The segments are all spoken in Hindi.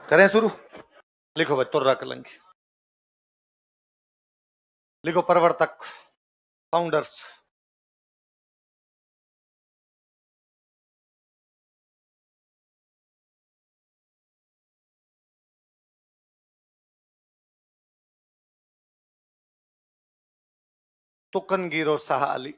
करें शुरू। लिखो भाई तुर्रा कलंकी। लिखो प्रवर्तक, फाउंडर्स। तुकनगीर और शाह अली।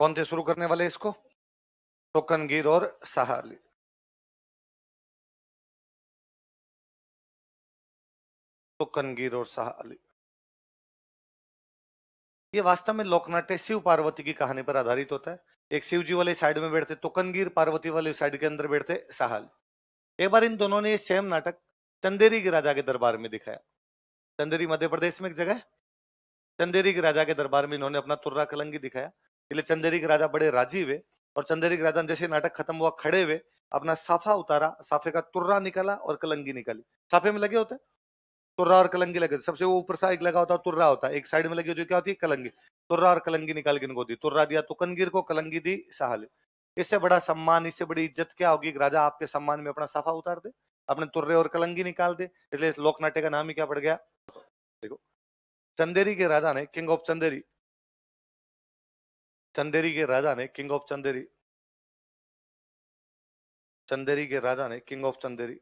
कौन थे शुरू करने वाले इसको? तुकनगीर और शाह अली। तुकनगीर और शाह अली। ये वास्तव में लोकनाट्य शिव पार्वती की कहानी पर आधारित होता है। एक शिव जी वाले साइड में बैठते तुकनगीर, पार्वती वाले साइड के अंदर बैठते शाह अली। एक बार इन दोनों ने ये सेम नाटक चंदेरी के राजा के दरबार में दिखाया। चंदेरी मध्य प्रदेश में एक जगह है। चंदेरी के राजा के दरबार में इन्होंने अपना तुर्रा कलंगी दिखाया। इसलिए चंदेरी के राजा बड़े राजी हुए और चंदेरी के राजा जैसे नाटक खत्म हुआ खड़े हुए, अपना साफा उतारा, साफे का तुर्रा निकाला और कलंगी निकाली। साफे में लगे होते हैं तुर्रा और कलंगी लगे, सबसे वो ऊपर सा एक लगा होता है तुर्रा होता है, एक साइड में लगी होती है क्या होती है? कलंगी। तुर्रा और कलंगी निकाल के इनको दी। तुर्रा दिया तुकनगीर को, कलंगी दी साहल। इससे बड़ा सम्मान, इससे बड़ी इज्जत क्या होगी? राजा आपके सम्मान में अपना साफा उतार दे, अपने तुर्रे और कलंगी निकाल दे। इसलिए इस लोकनाट्य का नाम ही क्या पड़ गया? देखो, चंदेरी के राजा ने, किंग ऑफ चंदेरी, चंदेरी के राजा ने, किंग ऑफ चंदेरी, चंदेरी के राजा ने, किंग ऑफ चंदेरी,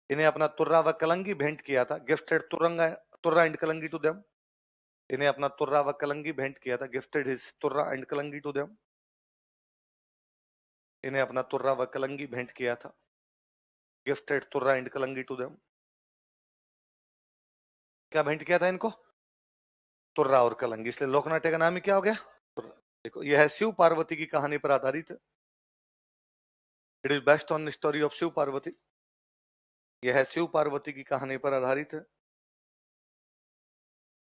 इन्हें अपना तुर्रा व कलंगी भेंट किया था। गिफ्टेड तुरंगा तुर्रा एंड कलंगी टू देम। इन्हें अपना तुर्रा व कलंगी भेंट किया था। गिफ्टेड हिज तुर्रा एंड कलंगी टू देम। इन्हें अपना तुर्रा व कलंगी भेंट किया था। गिफ्टेड तुर्रा एंड कलंगी टू देम। क्या भेंट किया था इनको? तुर्रा और कलंगी। इसलिए लोकनाट्य का नाम ही क्या हो गया? देखो, यह है शिव पार्वती की कहानी पर आधारित है। It is based on story of Shiv Parvati. यह है शिव पार्वती की कहानी पर आधारित है।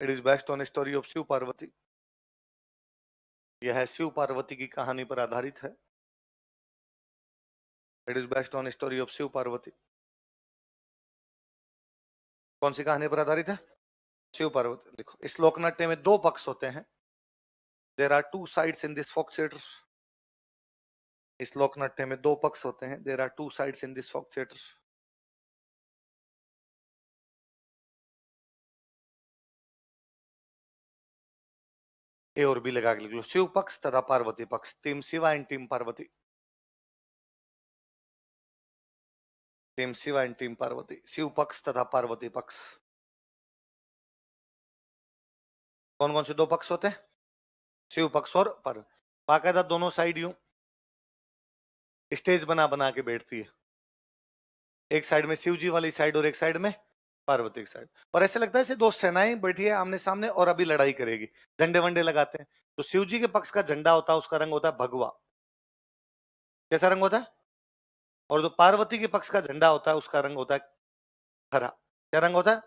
It is based on story of Shiv Parvati. यह है शिव पार्वती की कहानी पर आधारित है। It is based on story of Shiv Parvati. कौन सी कहानी पर आधारित है? शिव पार्वती। देखो, इस लोकनाट्य में दो पक्ष होते हैं। There are two sides in this folk theatre. इस लोकनाट्य में दो पक्ष होते हैं। There are two sides in this folk theatre. A और बी लगा के लिख लो। शिव पक्ष तथा पार्वती पक्ष। Team Shiva and team Parvati. Team Shiva and team Parvati. Shiv पक्ष तथा पार्वती पक्ष। कौन कौन से दो पक्ष होते हैं? शिव पक्ष और पार्वती। बाकायदा दोनों साइड यूं स्टेज बना बना के बैठती है। एक साइड में शिव जी वाली साइड और एक साइड में पार्वती की साइड। और ऐसे लगता है जैसे दो सेनाएं बैठी है आमने सामने और अभी लड़ाई करेगी। झंडे वंडे लगाते हैं। तो शिव जी के पक्ष का झंडा होता है, उसका रंग होता है भगवा। कैसा रंग होता है? और जो पार्वती के पक्ष का झंडा होता है उसका रंग होता है हरा। क्या रंग होता है?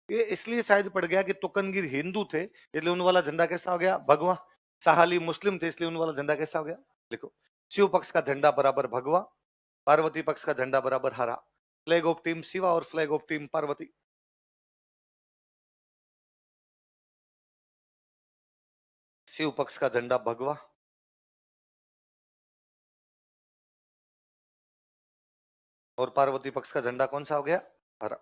ये इसलिए शायद पड़ गया कि तुकनगीर हिंदू थे, इसलिए उन वाला झंडा कैसा हो गया? भगवा। साहाली मुस्लिम थे, इसलिए उन वाला झंडा कैसा हो गया? देखो, शिव पक्ष का झंडा बराबर भगवा, पार्वती पक्ष का झंडा बराबर हरा। फ्लैग ऑफ टीम शिवा और flag of team Parvati. Shiv पक्ष का झंडा भगवा, और पार्वती पक्ष का झंडा कौन सा हो गया? हरा।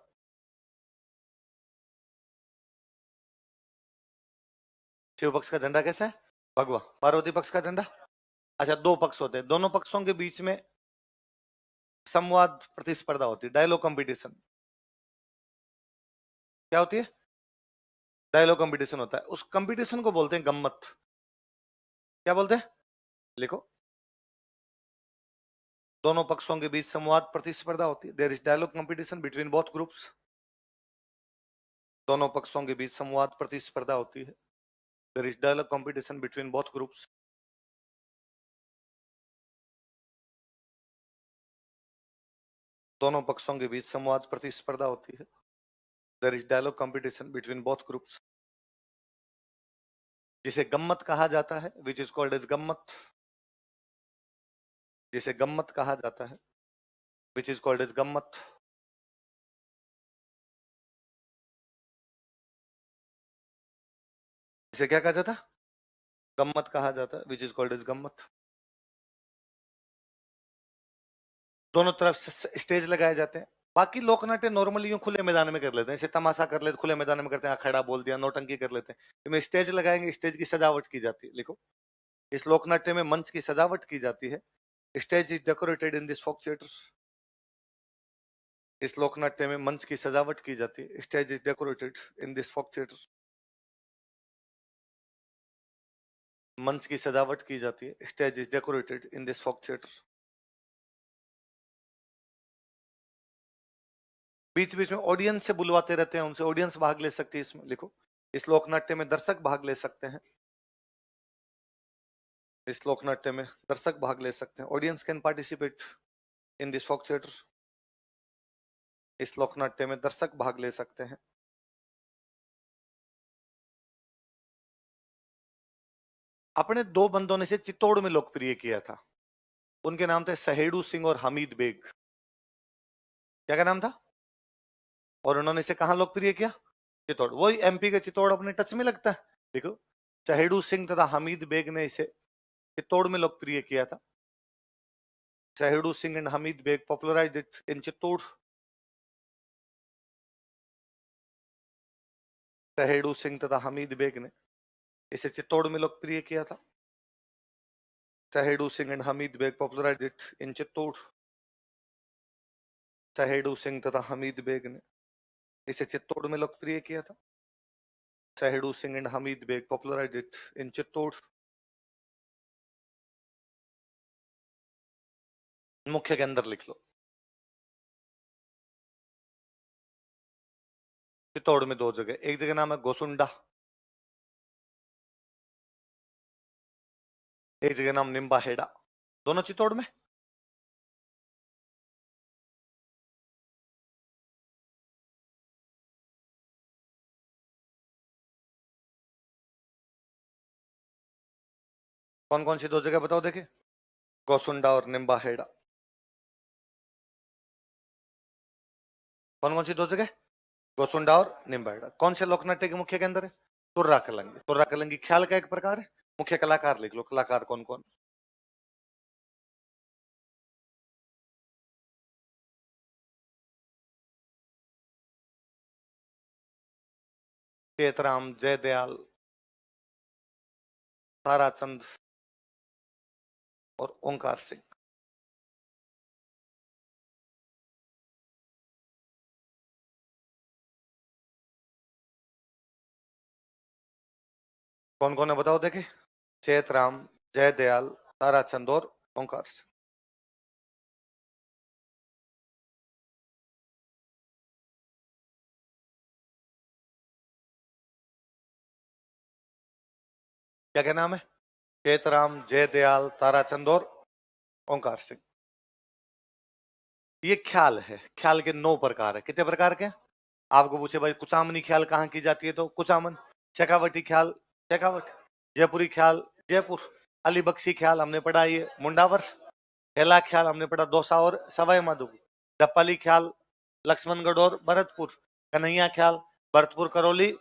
शिव पक्ष का झंडा कैसा है? भगवा। पार्वती पक्ष का झंडा, अच्छा दो पक्ष होते हैं, दोनों पक्षों के बीच में संवाद प्रतिस्पर्धा होती है, डायलॉग कंपटीशन। क्या होती है? डायलॉग कंपटीशन होता है। उस कंपटीशन को बोलते हैं गम्मत। क्या बोलते हैं? लिखो, दोनों पक्षों के बीच संवाद प्रतिस्पर्धा होती है। There is dialogue competition between both groups. दोनों पक्षों के बीच संवाद प्रतिस्पर्धा होती है। There is dialogue competition between both groups. दोनों पक्षों के बीच संवाद प्रतिस्पर्धा होती है। There is dialogue competition between both groups. जिसे गम्मत कहा जाता है, विच इज कॉल्ड एज गम्मत। जिसे गम्मत कहा जाता है, विच इज कॉल्ड एज गम्मत। इसे क्या कहा जाता? गम्मत कहा जाता है, विच इज कॉल्ड एज गम्मत। दोनों तरफ स्टेज लगाए जाते हैं। बाकी लोक नाट्य नॉर्मली यूं खुले मैदान में कर लेते हैं, जैसे तमाशा कर लेते खुले मैदान में करते हैं, अखाड़ा बोल दिया, नौटंकी कर लेते हैं। इसमें स्टेज लगाएंगे, स्टेज की सजावट की जाती है। लिखो, इस लोक नाट्य में मंच की सजावट की जाती है। Stage is decorated in this folk theatre. इस लोक नाट्य में मंच की सजावट की जाती है। Stage is decorated in this folk theatre. मंच की सजावट की जाती है। Stage is decorated in this folk theatre. बीच बीच में ऑडियंस से बुलवाते रहते हैं, उनसे ऑडियंस भाग ले सकती है इसमें। लिखो, इस लोकनाट्य में दर्शक भाग ले सकते हैं। इस लोकनाट्य में दर्शक भाग ले सकते हैं। Audience can participate in this folk theatre. इस लोकनाट्य में दर्शक भाग ले सकते हैं। अपने दो बंदों ने से चित्तौड़ में लोकप्रिय किया था। उनके नाम थे सहेड़ू सिंह और हमीद बेग। क्या का नाम था? और उन्होंने इसे कहां लोकप्रिय किया? चित्तौड़। वही एमपी के चित्तौड़ अपने टच में लगता है। देखो, सहेड़ू सिंह तथा हमीद बेग ने इसे चित्तौड़ में लोकप्रिय किया था। Sahedu Singh and Hamid Beg popularised it in Chittor. Sahedu Singh तथा हमीद बेग ने इसे चित्तौड़ में लोकप्रिय किया था। Sahedu Singh and Hamid Beg popularised it in Chittor. Sahedu Singh तथा हमीद बेग ने इसे चित्तौड़ में लोकप्रिय किया था। Sahedu Singh and Hamid Beg popularised it in Chittor. मुख्य के अंदर लिख लो। चित्तौड़ में दो जगह, एक जगह नाम है गोसुंडा, एक जगह नाम निम्बा हेड़ा। दोनों चित्तौड़ में। कौन कौन सी दो जगह बताओ देखे? गोसुंडा और निम्बा हेड़ा। कौन कौन सी दो जगह? गोसुंडा और निम्बा हेड़ा। कौन से लोकनाट्य के मुख्य के अंदर है? तुर्रा कलंगी। तुर्रा कलंगी ख्याल का एक प्रकार है। मुख्य कलाकार लिख लो, कलाकार कौन कौन? चेतराम, जयदयाल, ताराचंद और ओंकार सिंह। कौन कौन है बताओ देखे? चेतराम, जयदयाल, ताराचंद और ओंकार सिंह। क्या क्या नाम है? चेतराम, जयदयाल, ताराचंद और ओंकार सिंह। ये ख्याल है। ख्याल के 9 प्रकार है। कितने प्रकार के? आपको पूछे भाई कुचामनी ख्याल कहाँ की जाती है, तो कुचामन। शेखावटी ख्याल, शेखावट। जयपुरी ख्याल, जयपुर। अलीबख्शी ख्याल हमने पढ़ा ये मुंडावर। हेला ख्याल हमने पढ़ा दौसा और सवाई माधोपुर। दप्पाली ख्याल लक्ष्मणगढ़ और भरतपुर। कन्हैया ख्याल भरतपुर, करौली,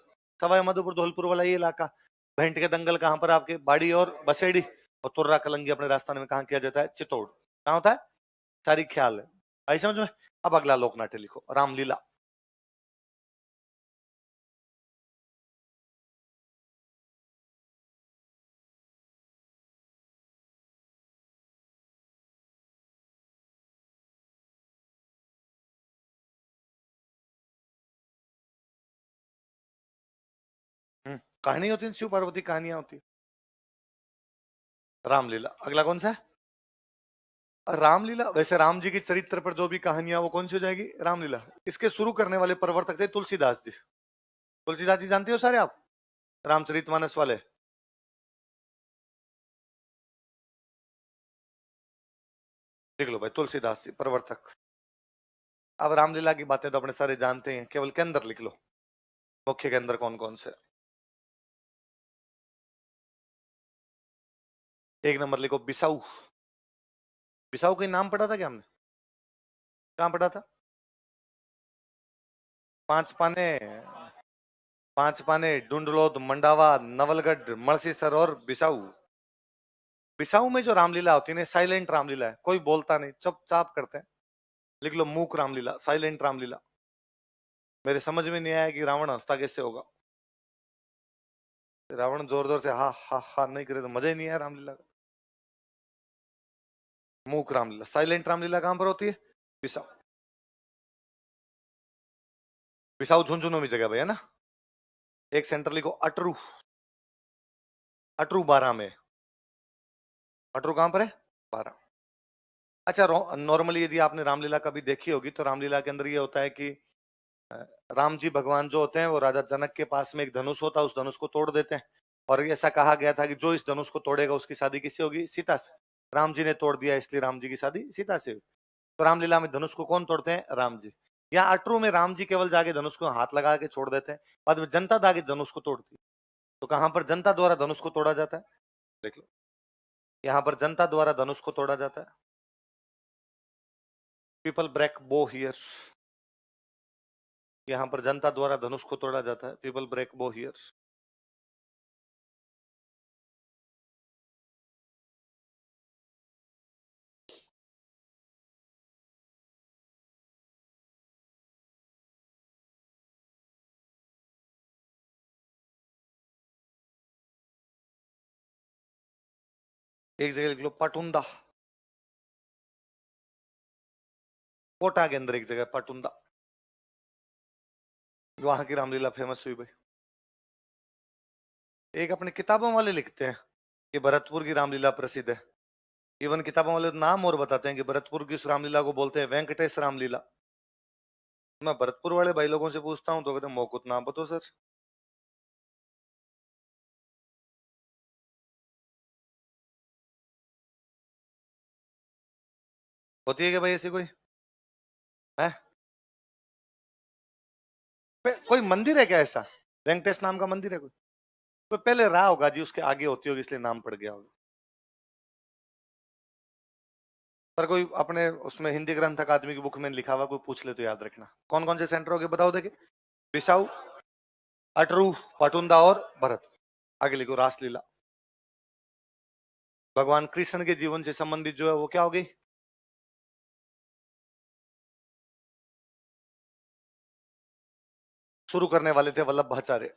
सवाई माधोपुर, धौलपुर वाला ये इलाका। भेंट के दंगल कहाँ पर? आपके बाड़ी और बसेड़ी। और तुर्रा कलंगी अपने राजस्थान में कहाँ किया जाता है? चित्तौड़। कहाँ होता है? सारी ख्याल है। आई समझ में? अब अगला लोकनाट्य लिखो, रामलीला। कहानी होती है, शिव पार्वती कहानियां होती। रामलीला। अगला कौन सा है? रामलीला। वैसे राम जी के चरित्र पर जो भी कहानियां, वो कौन सी हो जाएगी? रामलीला। इसके शुरू करने वाले प्रवर्तक थे तुलसीदास जी। तुलसीदास जी जानते हो सारे आप, रामचरितमानस वाले। देख लो भाई, तुलसीदास जी प्रवर्तक। अब रामलीला की बातें तो अपने सारे जानते हैं, केवल के अंदर लिख लो, मुख्य के अंदर कौन कौन से। एक नंबर लिखो बिसाऊ। बिसाऊ का नाम पढ़ा था क्या हमने? कहाँ पढ़ा था? 5 पाने। पांच पाने, डुंडलोद, मंडावा, नवलगढ़, मड़सीसर और बिसाऊ। बिसाऊ में जो रामलीला होती है ना, साइलेंट रामलीला है, कोई बोलता नहीं, चुपचाप करते हैं। लिख लो मूक रामलीला, साइलेंट रामलीला। मेरे समझ में नहीं आया कि रावण हंसता कैसे होगा। रावण जोर जोर से हा हा हा नहीं करे तो मजा ही नहीं आया रामलीला का। मूक रामलीला, साइलेंट रामलीला कहां पर होती है? बिसाऊ। बिसाऊ झुंझुनू में जगह भैया ना। एक सेंटर लिखो अटरू। अटरू 12 में। अटरू कहां पर है? 12। अच्छा, नॉर्मली यदि आपने रामलीला कभी देखी होगी तो रामलीला के अंदर ये होता है कि अ, राम जी भगवान जो होते हैं वो राजा जनक के पास में एक धनुष होता है, उस धनुष को तोड़ देते हैं। और ऐसा कहा गया था कि जो इस धनुष को तोड़ेगा उसकी शादी किससे होगी? सीता से। राम जी ने तोड़ दिया, इसलिए राम जी की शादी सीता से हुई। तो रामलीला में धनुष को कौन तोड़ते हैं? राम जी। यहाँ अटरू में राम जी केवल जाके धनुष को हाथ लगा के छोड़ देते हैं, बाद में जनता जाके धनुष को तोड़ती है। तो कहां पर जनता द्वारा धनुष को तोड़ा जाता है? देख लो, यहाँ पर जनता द्वारा धनुष को तोड़ा जाता है। पीपल ब्रेक बो हियर। यहाँ पर जनता द्वारा धनुष को तोड़ा जाता है। पीपल ब्रेक बो हियर। एक जगह लिख लो पाटुंदा। कोटा के अंदर एक जगह पाटुंदा, वहां की रामलीला फेमस हुई भाई। एक अपने किताबों वाले लिखते हैं कि भरतपुर की रामलीला प्रसिद्ध है। इवन किताबों वाले तो नाम और बताते हैं कि भरतपुर की उस रामलीला को बोलते हैं वेंकटेश रामलीला। मैं भरतपुर वाले भाई लोगों से पूछता हूँ तो कहते हैं मोकुत नाम बताओ सर। होती है क्या भाई ऐसी कोई? है? कोई मंदिर है क्या ऐसा? वेंकटेश नाम का मंदिर है कोई? तो पहले रहा होगा जी, उसके आगे होती होगी इसलिए नाम पड़ गया होगा। पर कोई अपने उसमें हिंदी ग्रंथ अकादमी की बुक में लिखा हुआ कोई पूछ ले तो याद रखना। कौन कौन से सेंटर हो गए बताओ देखिए। बिसाऊ, अटरू, पाटुंदा और भरत। आगे लिखो रासलीला। भगवान कृष्ण के जीवन से संबंधित जो है वो क्या हो गई? शुरू करने वाले थे वल्लभाचार्य।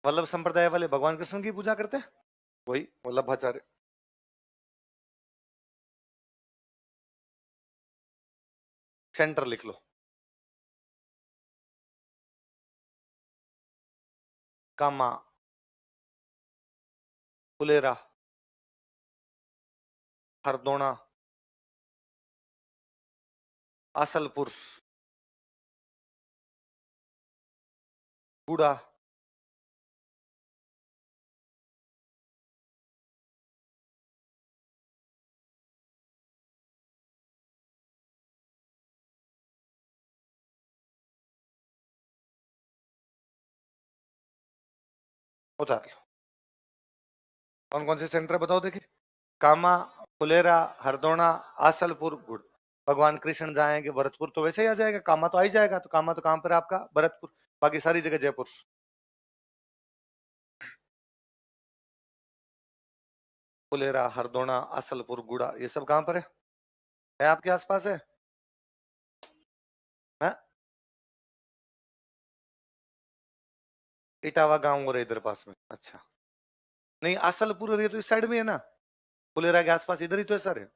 वल्लभ संप्रदाय वाले भगवान कृष्ण की पूजा करते हैं, वही वल्लभाचार्य। सेंटर लिख लो। कामा, फुलेरा, हरदोना, आसलपुर, गुड़ा, उतार लो। कौन कौन से सेंटर है बताओ देखिए। कामा, फुलेरा, हरदोना, आसलपुर, गुड़। भगवान कृष्ण जाएंगे भरतपुर तो वैसे ही आ जाएगा, कामा तो आ ही जाएगा। तो कामा तो कहां पर है आपका? भरतपुर। बाकी सारी जगह जयपुर। फुलेरा, हरदोना, आसलपुर, गुड़ा, ये सब कहां पर है आपके आसपास है? हैं? इटावा गांव और इधर पास में, अच्छा। नहीं, आसलपुर और ये तो इस साइड में है ना, फुलेरा के आसपास इधर ही तो है सर।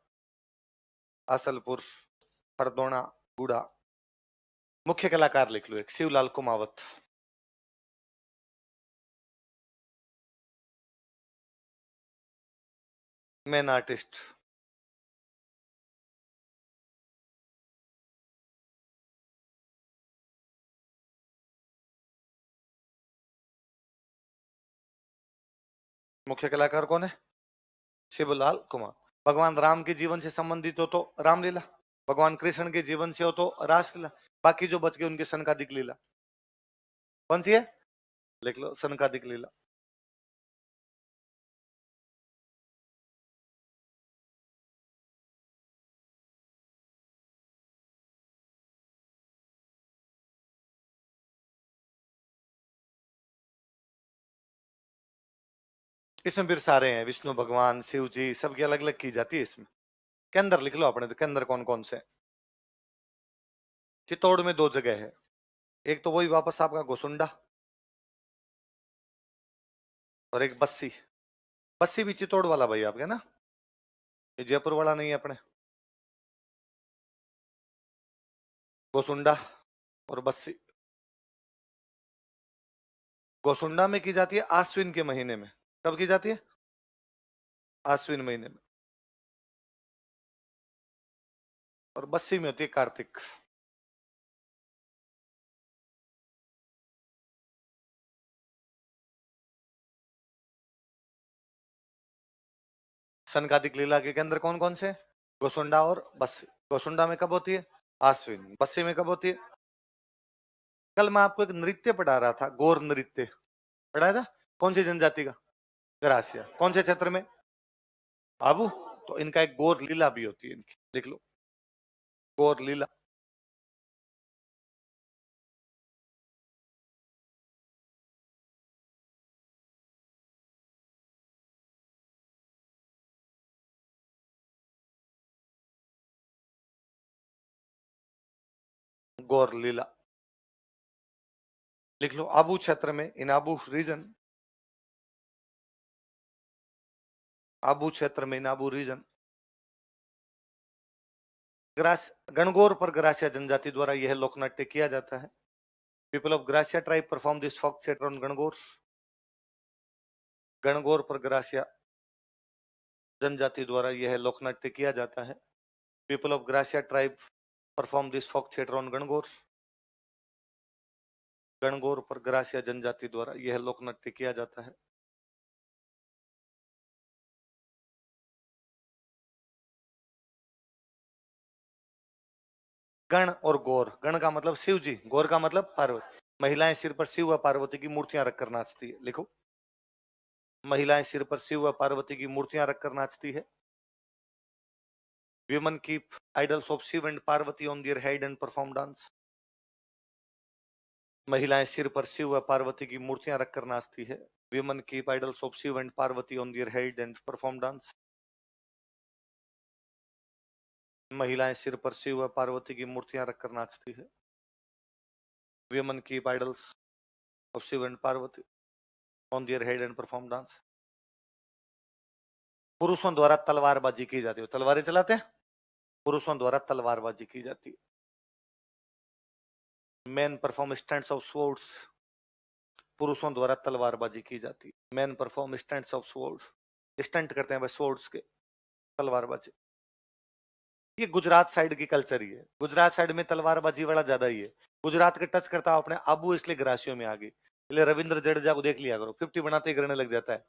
आसलपुर, हरदोना, गुड़ा। मुख्य कलाकार लिख लो एक शिवलाल कुमावत। Main artist. मुख्य कलाकार कौन है? शिवलाल कुमार। भगवान राम के जीवन से संबंधित हो तो रामलीला, भगवान कृष्ण के जीवन से हो तो रासलीला, बाकी जो बच गए उनके सनकादिक लीला। कौन सी है? लिख लो सनकादिक लीला। इसमें फिर सारे हैं, विष्णु भगवान, शिव जी, सबकी अलग अलग की जाती है इसमें। के अंदर लिख लो अपने, तो के अंदर कौन कौन से हैं? चित्तौड़ में दो जगह है, एक तो वही वापस आपका गोसुंडा, और एक बस्सी। बस्सी भी चित्तौड़ वाला भाई आपके ना, ये जयपुर वाला नहीं है अपने। गोसुंडा और बस्सी। गोसुंडा में की जाती है आश्विन के महीने में। कब की जाती है? आश्विन महीने में। और बस्सी में होती है कार्तिक। सनकादिक लीला के अंदर कौन कौन से? गोसुंडा और बस्सी। गोसुंडा में कब होती है? आश्विन। बस्सी में कब होती है? कल मैं आपको एक नृत्य पढ़ा रहा था, गौर नृत्य पढ़ाया था। कौन सी जनजाति का? ग्रासिया। कौन से क्षेत्र में? आबू। तो इनका एक गौर लीला भी होती है इनकी, देख लो, गौर लीला। गौर लीला लिख लो। आबू क्षेत्र में, इन आबू रीजन, आबू क्षेत्र में, इन आबू रीजन, ग्रास गणगौर पर ग्रासिया जनजाति द्वारा यह लोकनाट्य किया जाता है। People of Garasia tribe perform this folk theatre on Gangaur. Gangaur पर ग्रासिया जनजाति द्वारा यह लोकनाट्य किया जाता है। People of Garasia tribe perform this folk theatre on Gangaur. Gangaur पर ग्रासिया जनजाति द्वारा यह लोकनाट्य किया जाता है। गण और गौर, गण का मतलब शिव जी, गौर का मतलब पार्वती। महिलाएं सिर पर शिव व पार्वती की मूर्तियां रखकर नाचती है, लिखो। महिलाएं सिर पर शिव व पार्वती की मूर्तियां रखकर नाचती है। Women keep idols of Shiv and Parvati on their head and perform dance. महिलाएं सिर पर शिव व पार्वती की मूर्तियां रखकर नाचती है। Women keep idols of Shiv and Parvati on their head and perform dance. महिलाएं सिर पर शिव व पार्वती की मूर्तियां रखकर नाचती है। Women keep idols of Shiv and Parvati on their head and perform dance. पुरुषों द्वारा तलवारबाजी की जाती है, तलवारें चलाते हैं। पुरुषों द्वारा तलवारबाजी की जाती है। Men perform stunts of swords. पुरुषों द्वारा तलवारबाजी की जाती है। Men perform stunts of swords. Stunt करते हैं बस स्वर्ड्स के, तलवारबाजी। ये गुजरात साइड की कल्चर ही है। गुजरात साइड में तलवारबाजी वाला ज्यादा ही है। गुजरात के टच करता अपने आबू, इसलिए ग्रासियों में आ गई। इसलिए रविंद्र जडेजा को देख लिया करो, 50 बनाते ही करने लग जाता है।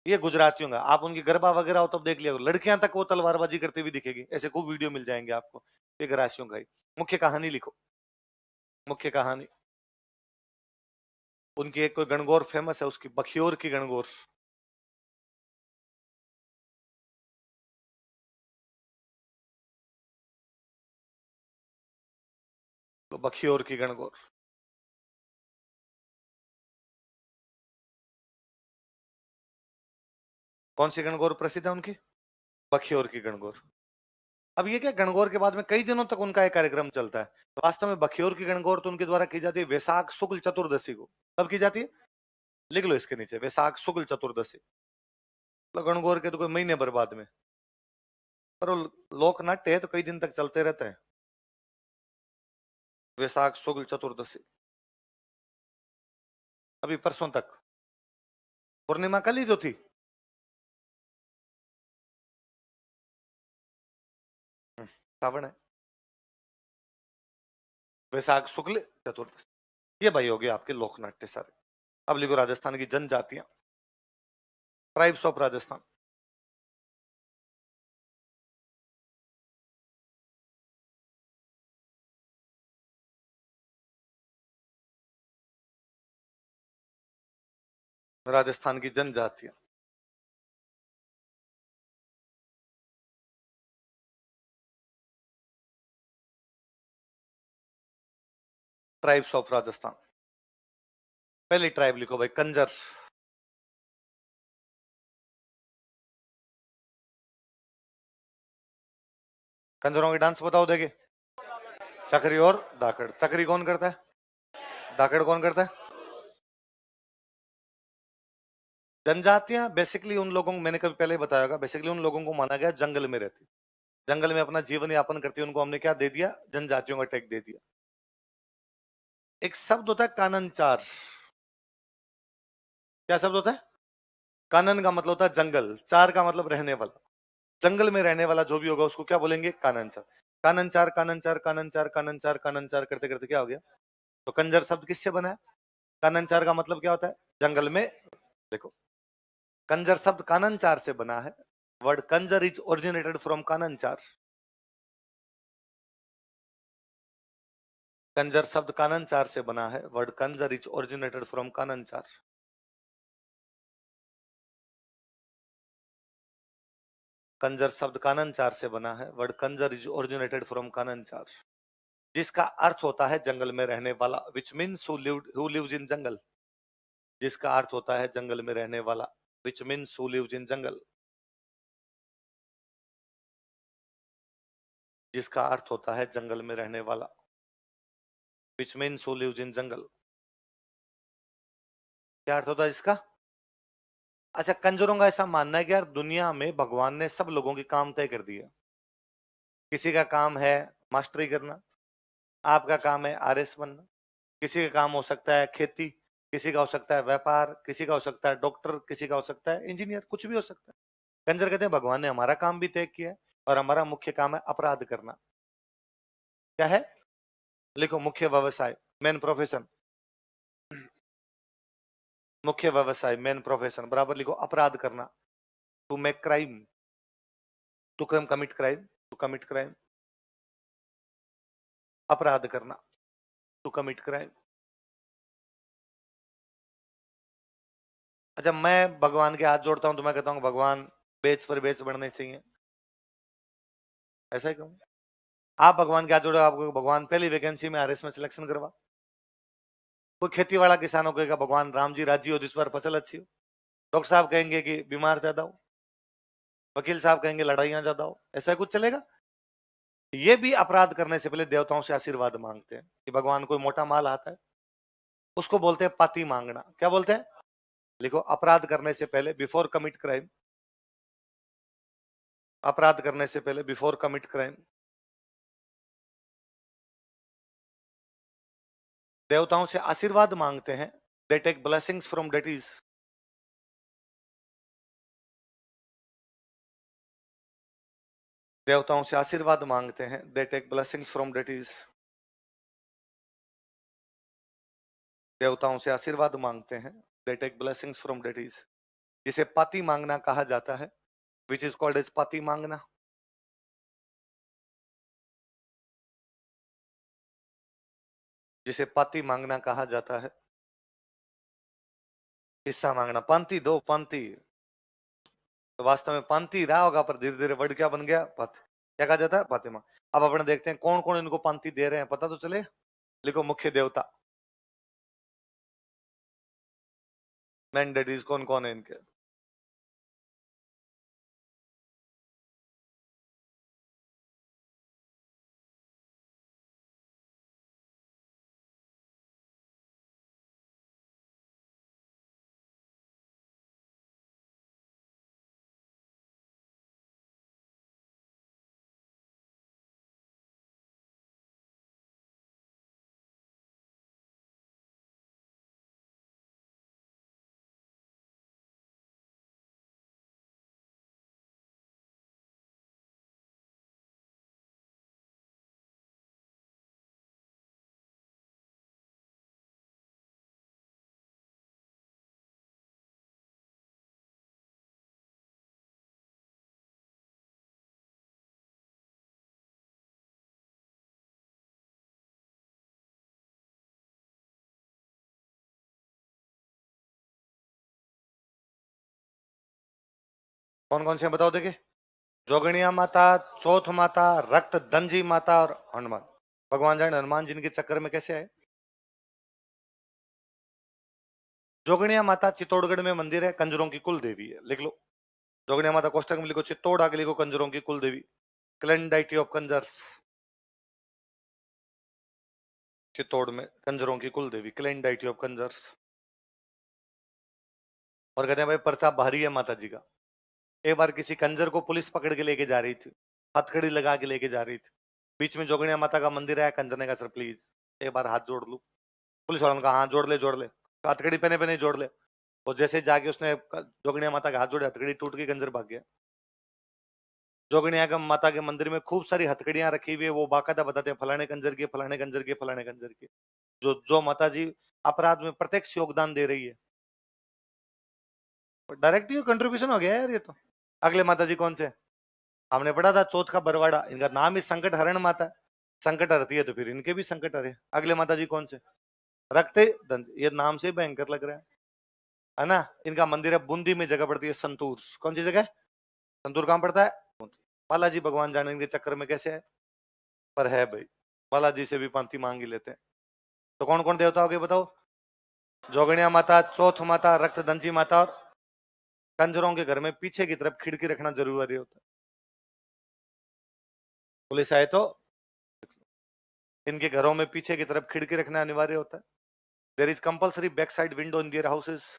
ये गुजरातियों का, आप उनकी गरबा वगैरह हो तब देख लिया करो, लड़कियां तक वो तलवारबाजी करती हुई दिखेगी, ऐसे खूब वीडियो मिल जाएंगे आपको। ये ग्रासियों का ही। मुख्य कहानी लिखो, मुख्य कहानी। उनकी एक कोई गणगौर फेमस है, उसकी बखियोर की गणगौर। तो बखियोर की गणगौर। कौन सी गणगौर प्रसिद्ध है उनकी? बखियोर की गणगौर। अब ये क्या, गणगौर के बाद में कई दिनों तक उनका एक कार्यक्रम चलता है। तो वास्तव में बखियोर की गणगौर तो उनके द्वारा की जाती है वैशाख शुक्ल चतुर्दशी को। कब की जाती है? लिख लो इसके नीचे, वैशाख शुक्ल चतुर्दशी। तो गणगौर के तो कोई महीने बर्बाद में, पर वो लोक नाट्य है तो कई दिन तक चलते रहते हैं। वैशाख शुक्ल चतुर्दशी, अभी परसों तक। पूर्णिमा कल ही जो थी। श्रावण है। वैशाख शुक्ल चतुर्दशी। ये भाई हो गए आपके लोक नाट्य सारे। अब लिखो राजस्थान की जनजातियां, ट्राइब्स ऑफ राजस्थान। राजस्थान की जनजातियां, ट्राइब्स ऑफ राजस्थान। पहली ट्राइब लिखो भाई, कंजर। कंजरों के डांस बताओ देखे। चक्री और धाकड़। चक्री कौन करता है, धाकड़ कौन करता है। जनजातियां बेसिकली उन लोगों को, मैंने कभी पहले बताया होगा, बेसिकली उन लोगों को माना गया जंगल में रहती, जंगल में अपना जीवन यापन करती, उनको हमने क्या दे दिया, जनजातियों का टैग दे दिया। एक शब्द होता है काननचार। क्या शब्द होता है। कानन का मतलब होता है जंगल, चार का मतलब रहने वाला, जंगल में रहने वाला जो भी होगा उसको क्या बोलेंगे, काननचार। काननचार काननचार काननचार काननचार काननचार करते करते क्या हो गया, तो कंजर शब्द किससे बना है। काननचार का मतलब क्या होता है, जंगल में। देखो, कंजर शब्द काननचार से बना है। Word Kanjar is originated from काननचार। कंजर शब्द काननचार से बना है। Word Kanjar is originated from काननचार। कंजर शब्द काननचार से बना है। Word Kanjar is originated from काननचार, जिसका अर्थ होता है जंगल में रहने वाला, which means who lives in jungle. जिसका अर्थ होता है जंगल में रहने वाला, which means who lives in jungle. जिसका अर्थ होता है जंगल में रहने वाला, which means who lives in jungle. क्या अर्थ होता है इसका। अच्छा, कंजरों का ऐसा मानना है कि यार दुनिया में भगवान ने सब लोगों के काम तय कर दिए। किसी का काम है मास्टरी करना, आपका काम है आरएस बनना, किसी का काम हो सकता है खेती, किसी का हो सकता है व्यापार, किसी का हो सकता है डॉक्टर, किसी का हो सकता है इंजीनियर, कुछ भी हो सकता है। कंजर कहते हैं भगवान ने हमारा काम भी तय किया है और हमारा मुख्य काम है अपराध करना। क्या है, लिखो, मुख्य व्यवसाय, मेन प्रोफेशन। मुख्य व्यवसाय, मेन प्रोफेशन, बराबर लिखो, अपराध करना। To make crime, to commit crime, to commit crime. अपराध करना, टू कमिट क्राइम। अच्छा, मैं भगवान के हाथ जोड़ता हूं तो मैं कहता हूं भगवान बेच पर बेच बढ़ने चाहिए, ऐसा ही कहूँ। आप भगवान के हाथ जोड़ो, आपको भगवान पहली वैकेंसी में आरएस में सिलेक्शन करवा। कोई खेती वाला किसानों को कहेगा भगवान राम जी राजी हो, जिस पर फसल अच्छी हो। डॉक्टर साहब कहेंगे कि बीमार ज्यादा हो। वकील साहब कहेंगे लड़ाइयां ज्यादा हो। ऐसा कुछ चलेगा। ये भी अपराध करने से पहले देवताओं से आशीर्वाद मांगते हैं कि भगवान कोई मोटा माल आता है, उसको बोलते हैं पाती मांगना। क्या बोलते हैं, लिखो, अपराध करने से पहले, बिफोर कमिट क्राइम। अपराध करने से पहले, बिफोर कमिट क्राइम, देवताओं से आशीर्वाद मांगते हैं। They take blessings from deities. देवताओं से आशीर्वाद मांगते हैं। They take blessings from deities. देवताओं से आशीर्वाद मांगते हैं। They take blessings from deities, जिसे पाती मांगना कहा जाता है, विच इज कॉल्ड एज पाती मांगना। जिसे पाती मांगना कहा जाता है। हिस्सा मांगना, पांति दो, पांति। तो वास्तव में पांति रहा होगा, पर धीरे धीरे वर्ड क्या बन गया, पत। क्या कहा जाता है, पाती मांग। अब अपने देखते हैं कौन कौन इनको पांति दे रहे हैं, पता तो चले। लिखो, मुख्य देवता, मेन डेडीज कौन कौन है इनके। कौन कौन से बताओ देखे। जोगणिया माता, चौथ माता, रक्त दंजी माता और हनुमान। भगवान जान हनुमान जिनके चक्कर में कैसे आए। जोगणिया माता चित्तौड़गढ़ में मंदिर है, कंजरों की कुल देवी है, लिख लो। जोगणिया माता कोष्टक में लिखो, चित्तौड़ आगे लिखो, कंजरों की कुल देवी। क्लैंडाइटी ऑफ कंजर्स, चित्तौड़ में कंजरों की कुल देवी क्लैंडाइटी ऑफ कंजर्स। और कहते हैं भाई पर्चा भारी है माता जी का। एक बार किसी कंजर को पुलिस पकड़ के लेके जा रही थी, हथकड़ी लगा के लेके जा रही थी। बीच में जोगनिया माता का मंदिर है, कंजर ने कहा सर प्लीज एक बार हाथ जोड़ लूं। पुलिस वालों ने कहा हाँ जोड़ ले जोड़ ले, हथकड़ी पहने पहने जोड़ ले। और जैसे जाके उसने जोगनिया माता का हाथ जोड़े, हथकड़ी टूट गई, कंजर भाग गया। जोगनिया का माता के मंदिर में खूब सारी हथकड़ियां रखी हुई है, वो बाकायदा बताते हैं फलाने कंजर की, फलाने कंजर की, फलाने कंजर की। जो जो माता जी अपराध में प्रत्यक्ष योगदान दे रही है, डायरेक्ट ही कंट्रीब्यूशन हो गया यार ये तो। अगले माता जी कौन से हमने पढ़ा था, चौथ का बरवाड़ा, इनका नाम ही संकट हरण माता है। संकट हरती है तो फिर इनके भी संकट हरे। अगले माता जी कौन से, रखते दंत, ये नाम से भयंकर लग रहा है ना। इनका मंदिर है बूंदी में, जगह पड़ती है संतूर। कौन सी जगह है? संतूर कहां पड़ता है? बालाजी भगवान जाने के चक्कर में कैसे है, पर है भाई। बालाजी से भी पांति मांग ही लेते हैं। तो कौन कौन देवता हो गए बताओ? जोगणिया माता, चौथ माता, रक्त दंची माता। और कंजरों के घर में पीछे की तरफ खिड़की रखना जरूरी होता है। पुलिस आए तो इनके घरों में पीछे की तरफ खिड़की रखना अनिवार्य होता है। There is compulsory back side window in their houses.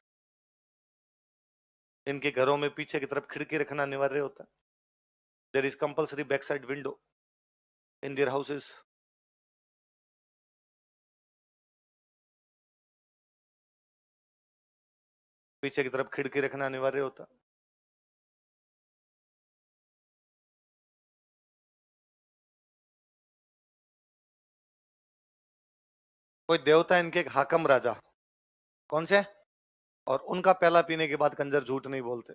इनके घरों में पीछे की तरफ खिड़की रखना अनिवार्य होता है। There is compulsory back side window in their houses. पीछे की तरफ खिड़की रखना अनिवार्य होता है। कोई देवता इनके हाकम राजा, कौन से? और उनका प्याला पीने के बाद कंजर झूठ नहीं बोलते।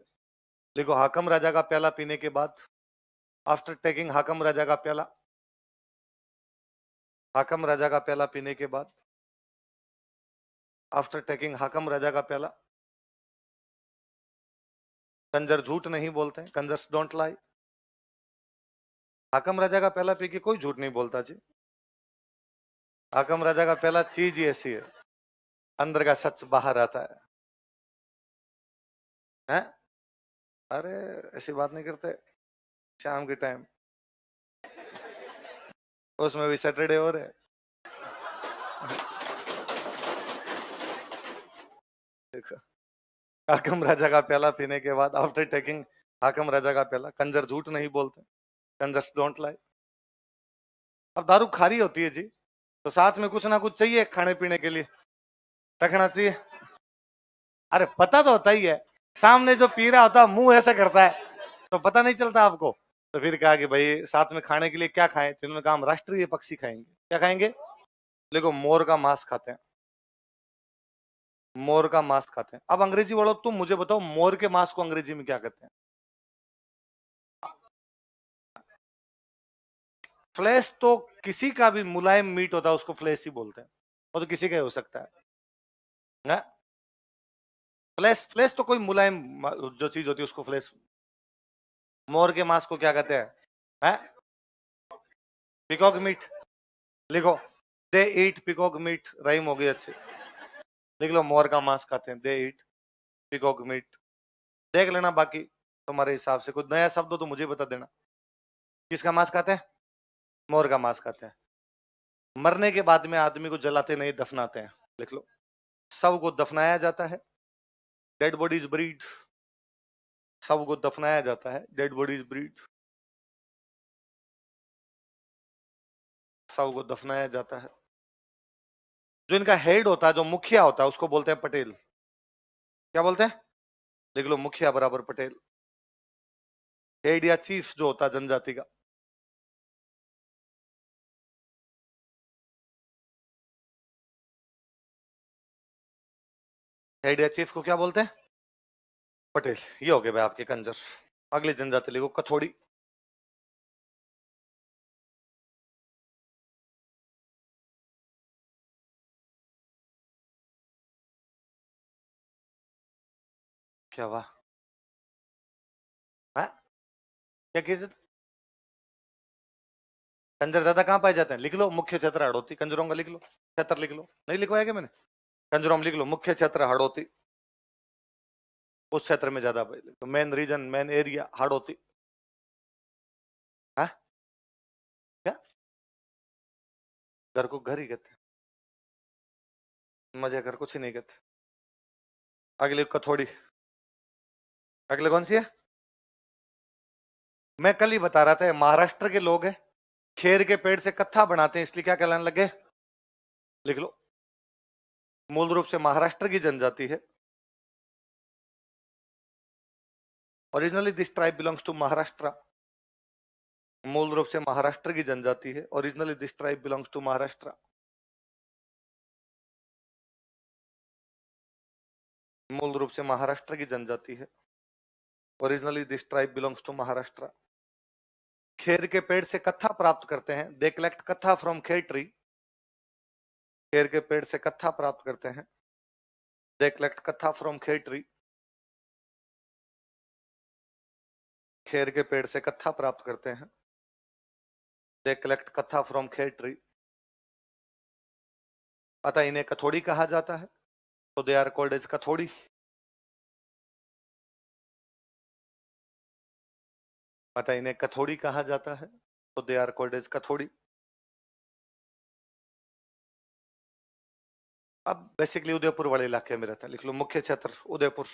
देखो हाकम राजा का प्याला पीने के बाद, आफ्टर टेकिंग हाकम राजा का प्याला, हाकम राजा का प्याला पीने के बाद, आफ्टर टेकिंग हाकम राजा का प्याला, कंजर झूठ नहीं बोलते। कंजर्स डोंट लाई। हाकम राजा का प्याला पी के कोई झूठ नहीं बोलता जी। हाकम राजा का प्याला चीज ही ऐसी है, अंदर का सच बाहर आता है? अरे ऐसी बात नहीं करते। शाम के टाइम उसमें भी सैटरडे हो रहे। देखो हाकम राजा का प्याला पीने के बाद, आफ्टर टेकिंग हाकम राजा का प्याला, कंजर झूठ नहीं बोलते। कंजर्स डोंट लाई। अब दारू खारी होती है जी, तो साथ में कुछ ना कुछ चाहिए खाने पीने के लिए, रखना चाहिए। अरे पता तो होता ही है, सामने जो पी रहा होता मुंह ऐसा करता है तो पता नहीं चलता आपको। तो फिर कहा कि भाई साथ में खाने के लिए क्या खाएं, तो इन्होंने कहा हम राष्ट्रीय पक्षी खाएंगे। क्या खाएंगे? देखो मोर का मांस खाते हैं, मोर का मांस खाते हैं। अब अंग्रेजी बोलो, तुम मुझे बताओ मोर के मांस को अंग्रेजी में क्या कहते हैं? फ्लैश तो किसी का भी मुलायम मीट होता है उसको फ्लैश ही बोलते हैं, वो तो किसी का ही हो सकता है ना। फ्लैश, फ्लैश तो कोई मुलायम जो चीज होती है उसको फ्लैश। मोर के मांस को क्या कहते हैं? है? Peacock meat. लिखो, they eat peacock meat, rhyme हो गई अच्छी। लिख लो मोर का मांस खाते हैं, दे ईट पिकॉक मीट। देख लेना बाकी तुम्हारे हिसाब से कुछ नया शब्द हो तो मुझे बता देना। किसका मांस खाते हैं? मोर का मांस खाते हैं। मरने के बाद में आदमी को जलाते नहीं, दफनाते हैं। लिख लो, शव को दफनाया जाता है, डेड बॉडी इज ब्रीड। शव को दफनाया जाता है, डेड बॉडी इज ब्रीड। शव को दफनाया जाता है। जो इनका हेड होता है, जो मुखिया होता है, उसको बोलते हैं पटेल। क्या बोलते हैं? लिख लो, मुखिया बराबर पटेल। हेड या चीफ जो होता है जनजाति का। हेड या चीफ को क्या बोलते हैं? पटेल। ये हो गए भाई आपके कंजर। अगली जनजाति लिखो, कथोड़ी। क्या वाह, क्या कीजिए? कंजर ज्यादा कहाँ पाए जाते हैं? लिख लो, मुख्य क्षेत्र हड़ौती। कंजरों का लिख लो, क्षेत्र लिख लो। नहीं लिखवाया क्या मैंने? कंजरों में लिख लो मुख्य क्षेत्र हड़ौती, उस क्षेत्र में ज्यादा पाए। तो main region, main area Hadoti. हाँ क्या घर को घर ही कहते हैं, मजे घर कुछ ही नहीं कहते। अगले कथोड़ी, अगले कौन सी है? मैं कल ही बता रहा था, महाराष्ट्र के लोग हैं, खेर के पेड़ से कत्था बनाते हैं, इसलिए क्या कहलाने लगे? लिख लो। मूल रूप से महाराष्ट्र की जनजाति है। Originally this tribe belongs to Maharashtra. मूल रूप से महाराष्ट्र की जनजाति है। Originally this tribe belongs to Maharashtra. मूल रूप से महाराष्ट्र की जनजाति है। Originally this tribe belongs to Maharashtra. खेर के पेड़ से कत्था प्राप्त करते हैं। They collect kattha from khair tree. खेर के पेड़ से कत्था प्राप्त करते हैं। They collect kattha from khair tree. खेर के पेड़ से कत्था प्राप्त करते हैं। They collect kattha from khair tree. अतः इन्हें कथोड़ी कहा जाता है, तो they are called as Kathodi. अतः इन्हें कथोड़ी कहा जाता है, तो they are called as Kathodi. अब बेसिकली उदयपुर वाले इलाके में रहता है। लिख लो मुख्य क्षेत्र उदयपुर।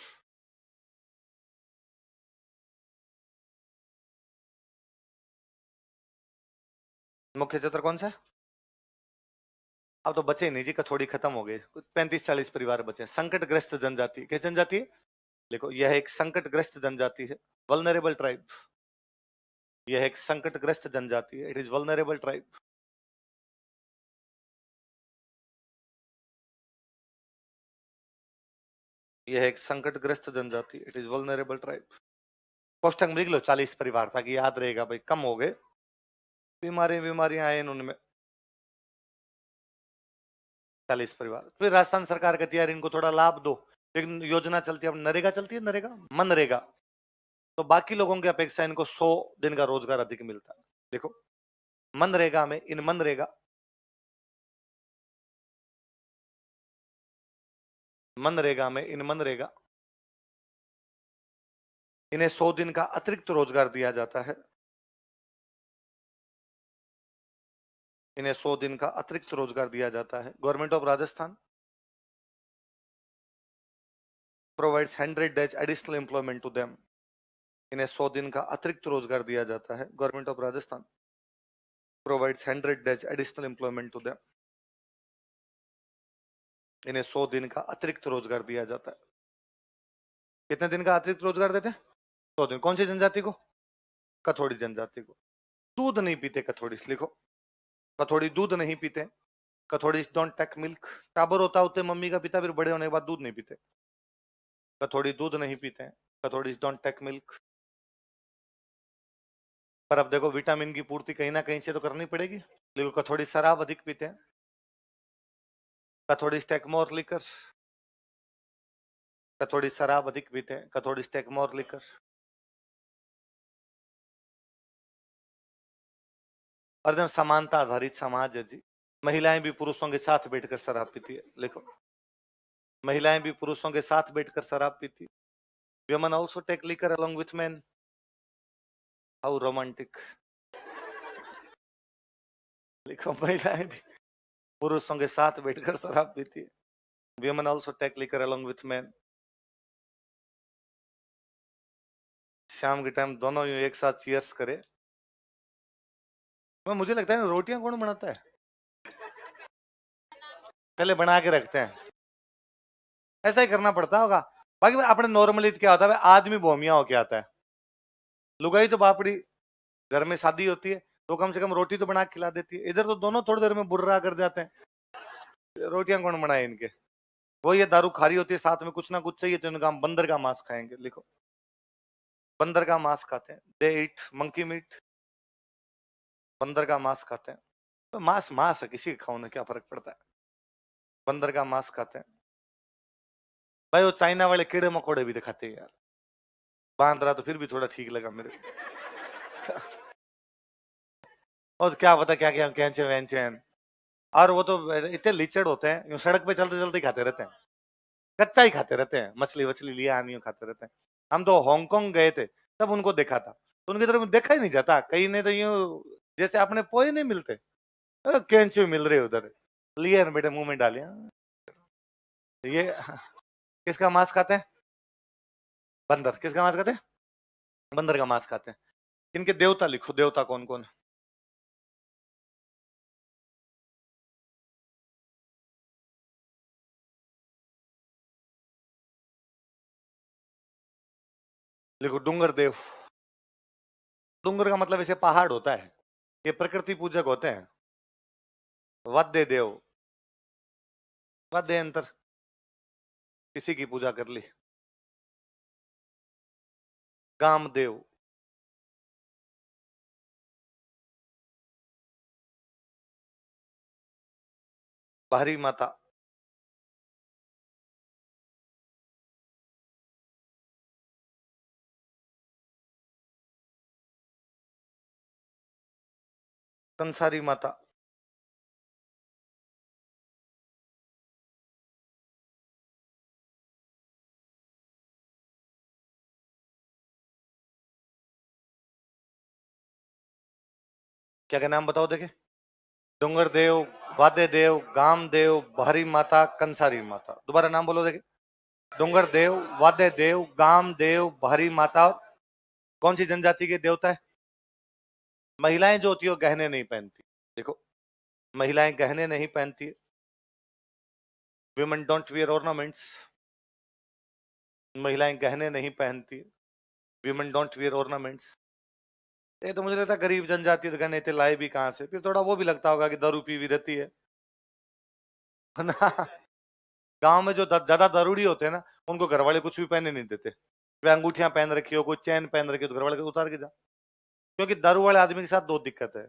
मुख्य क्षेत्र कौन सा है? अब तो बचे नहीं जी, कथोड़ी खत्म हो गए, कुछ 35-40 परिवार बचे। संकटग्रस्त जनजाति, किस जनजाति है? देखो यह एक संकटग्रस्त जनजाति है, वल्नरेबल ट्राइब। यह एक संकटग्रस्त जनजाति है, इट इज वल्नरेबल ट्राइब। यह एक संकटग्रस्त जनजाति, इट इज वल्नरेबल ट्राइब। कोष्टक में लिख लो 40 परिवार, ताकि याद रहेगा भाई, कम हो गए, बीमारियां आए उनमें। 40 परिवार। फिर राजस्थान सरकार कहती है यार इनको थोड़ा लाभ दो, लेकिन योजना चलती है, नरेगा चलती है, नरेगा मनरेगा, तो बाकी लोगों की अपेक्षा इनको 100 दिन का रोजगार अधिक मिलता है। देखो मनरेगा में, इन मनरेगा, मनरेगा में, इन मनरेगा, इन्हें 100 दिन का अतिरिक्त रोजगार दिया जाता है। इन्हें 100 दिन का अतिरिक्त रोजगार दिया जाता है। Government of Rajasthan provides 100 days additional employment to them. इन्हें 100 दिन का अतिरिक्त रोजगार दिया जाता है। Government of Rajasthan provides 100 days additional employment to them. इन्हें 100 दिन का अतिरिक्त रोजगार दिया जाता है। कितने दिन का अतिरिक्त रोजगार देते हैं? 100 दिन। कौन सी जनजाति को? कथोड़ी जनजाति को। दूध नहीं पीते कथोड़ी, लिखो कथोड़ी दूध नहीं पीते। Kathodi don't take milk. टाबर होता होते मम्मी का पिता, फिर बड़े होने के बाद दूध नहीं पीते। कथोड़ी दूध नहीं पीते हैं। Kathodi don't take milk. पर अब देखो विटामिन की पूर्ति कहीं ना कहीं से तो करनी पड़ेगी, लेकिन कथोड़ी शराब अधिक पीते हैं। Kathodi take more liquor. Kathodi शराब अधिक पीते हैं। Kathodi take more liquor. और एकदम समानता आधारित समाज है जी। महिलाएं भी पुरुषों के साथ बैठकर शराब पीती है। लिखो महिलाएं भी पुरुषों के साथ बैठकर शराब पीती। Women also take liquor along with men. How romantic. लिखो महिलाएं भी पुरुषों के साथ बैठकर शराब पीती है। Women also take liquor along with men. शाम के टाइम दोनों यूं एक साथ चीयर्स करे। मुझे लगता है रोटियां कौन बनाता है? पहले बना के रखते हैं, ऐसा ही करना पड़ता होगा। बाकी अपने नॉर्मली क्या होता है, आदमी बोमिया होके आता है, लुगाई तो बापड़ी घर में शादी होती है तो कम से कम रोटी तो बना के खिला देती है। इधर तो दोनों थोड़ी देर में बुर्रा कर जाते हैं, रोटियां कौन बनाए इनके। वो ये दारू खारी होती है, साथ में कुछ ना कुछ चाहिए, तो इनका हम बंदर का मांस खाएंगे। लिखो बंदर का मांस खाते हैं। दे ईट मंकी मीट। बंदर का मांस खाते हैं। तो मांस मांस है, किसी खाओ ना क्या फर्क पड़ता है। बंदर का मांस खाते हैं भाई। वो चाइना वाले कीड़े मकोड़े भी दिखाते हैं यार, बांध रहा तो फिर भी थोड़ा ठीक लगा मेरे को। और क्या पता क्या क्या कैंचे वैंचे हैं। और वो तो इतने लिचड़ होते हैं, यूं सड़क पे चलते चलते खाते रहते हैं, कच्चा ही खाते रहते हैं, मछली वछली लिया आनी खाते रहते हैं। हम तो हांगकांग गए थे, तब उनको देखा था, तो उनकी तरफ देखा ही नहीं जाता। कहीं ने तो यूं जैसे अपने पोए नहीं मिलते, कैंचू मिल रहे उधर, लिए ना बेटे मुंह में डालिए। ये किसका मांस खाते हैं? बंदर। किसका मांस खाते हैं? बंदर का मांस खाते हैं। इनके देवता लिखो, देवता कौन कौन है? लिखो डूंगर देव। डूंगर का मतलब ऐसे पहाड़ होता है, ये प्रकृति पूजक होते हैं। वाद्य देव, वाद्य अंतर, किसी की पूजा कर ली। कामदेव, भारी माता, कंसारी माता, क्या क्या नाम बताओ देखे? डूंगर देव, वाद्य देव, गाम देव, भारी माता, कंसारी माता। दोबारा नाम बोलो देखे। डूंगर देव, वाद्य देव, गाम देव, भारी माता। कौन सी जनजाति के देवता है? महिलाएं जो होती है वो गहने नहीं पहनती। देखो, महिलाएं गहने नहीं पहनती। Women don't wear ornaments. महिलाएं गहने नहीं पहनती। Women don't wear ornaments. ये तो मुझे लगता है गरीब जनजाति गहने थे लाए भी कहां से? फिर थोड़ा वो भी लगता होगा कि दारू पी भी रहती है ना। गांव में जो ज्यादा दारूड़ी होते हैं ना, उनको घर वाले कुछ भी पहने नहीं देते। वे अंगूठियां पहन रखी हो, कोई चैन पहन रखी हो, तो घर वाले को उतार के जा। क्योंकि दारू वाले आदमी के साथ दो दिक्कत है।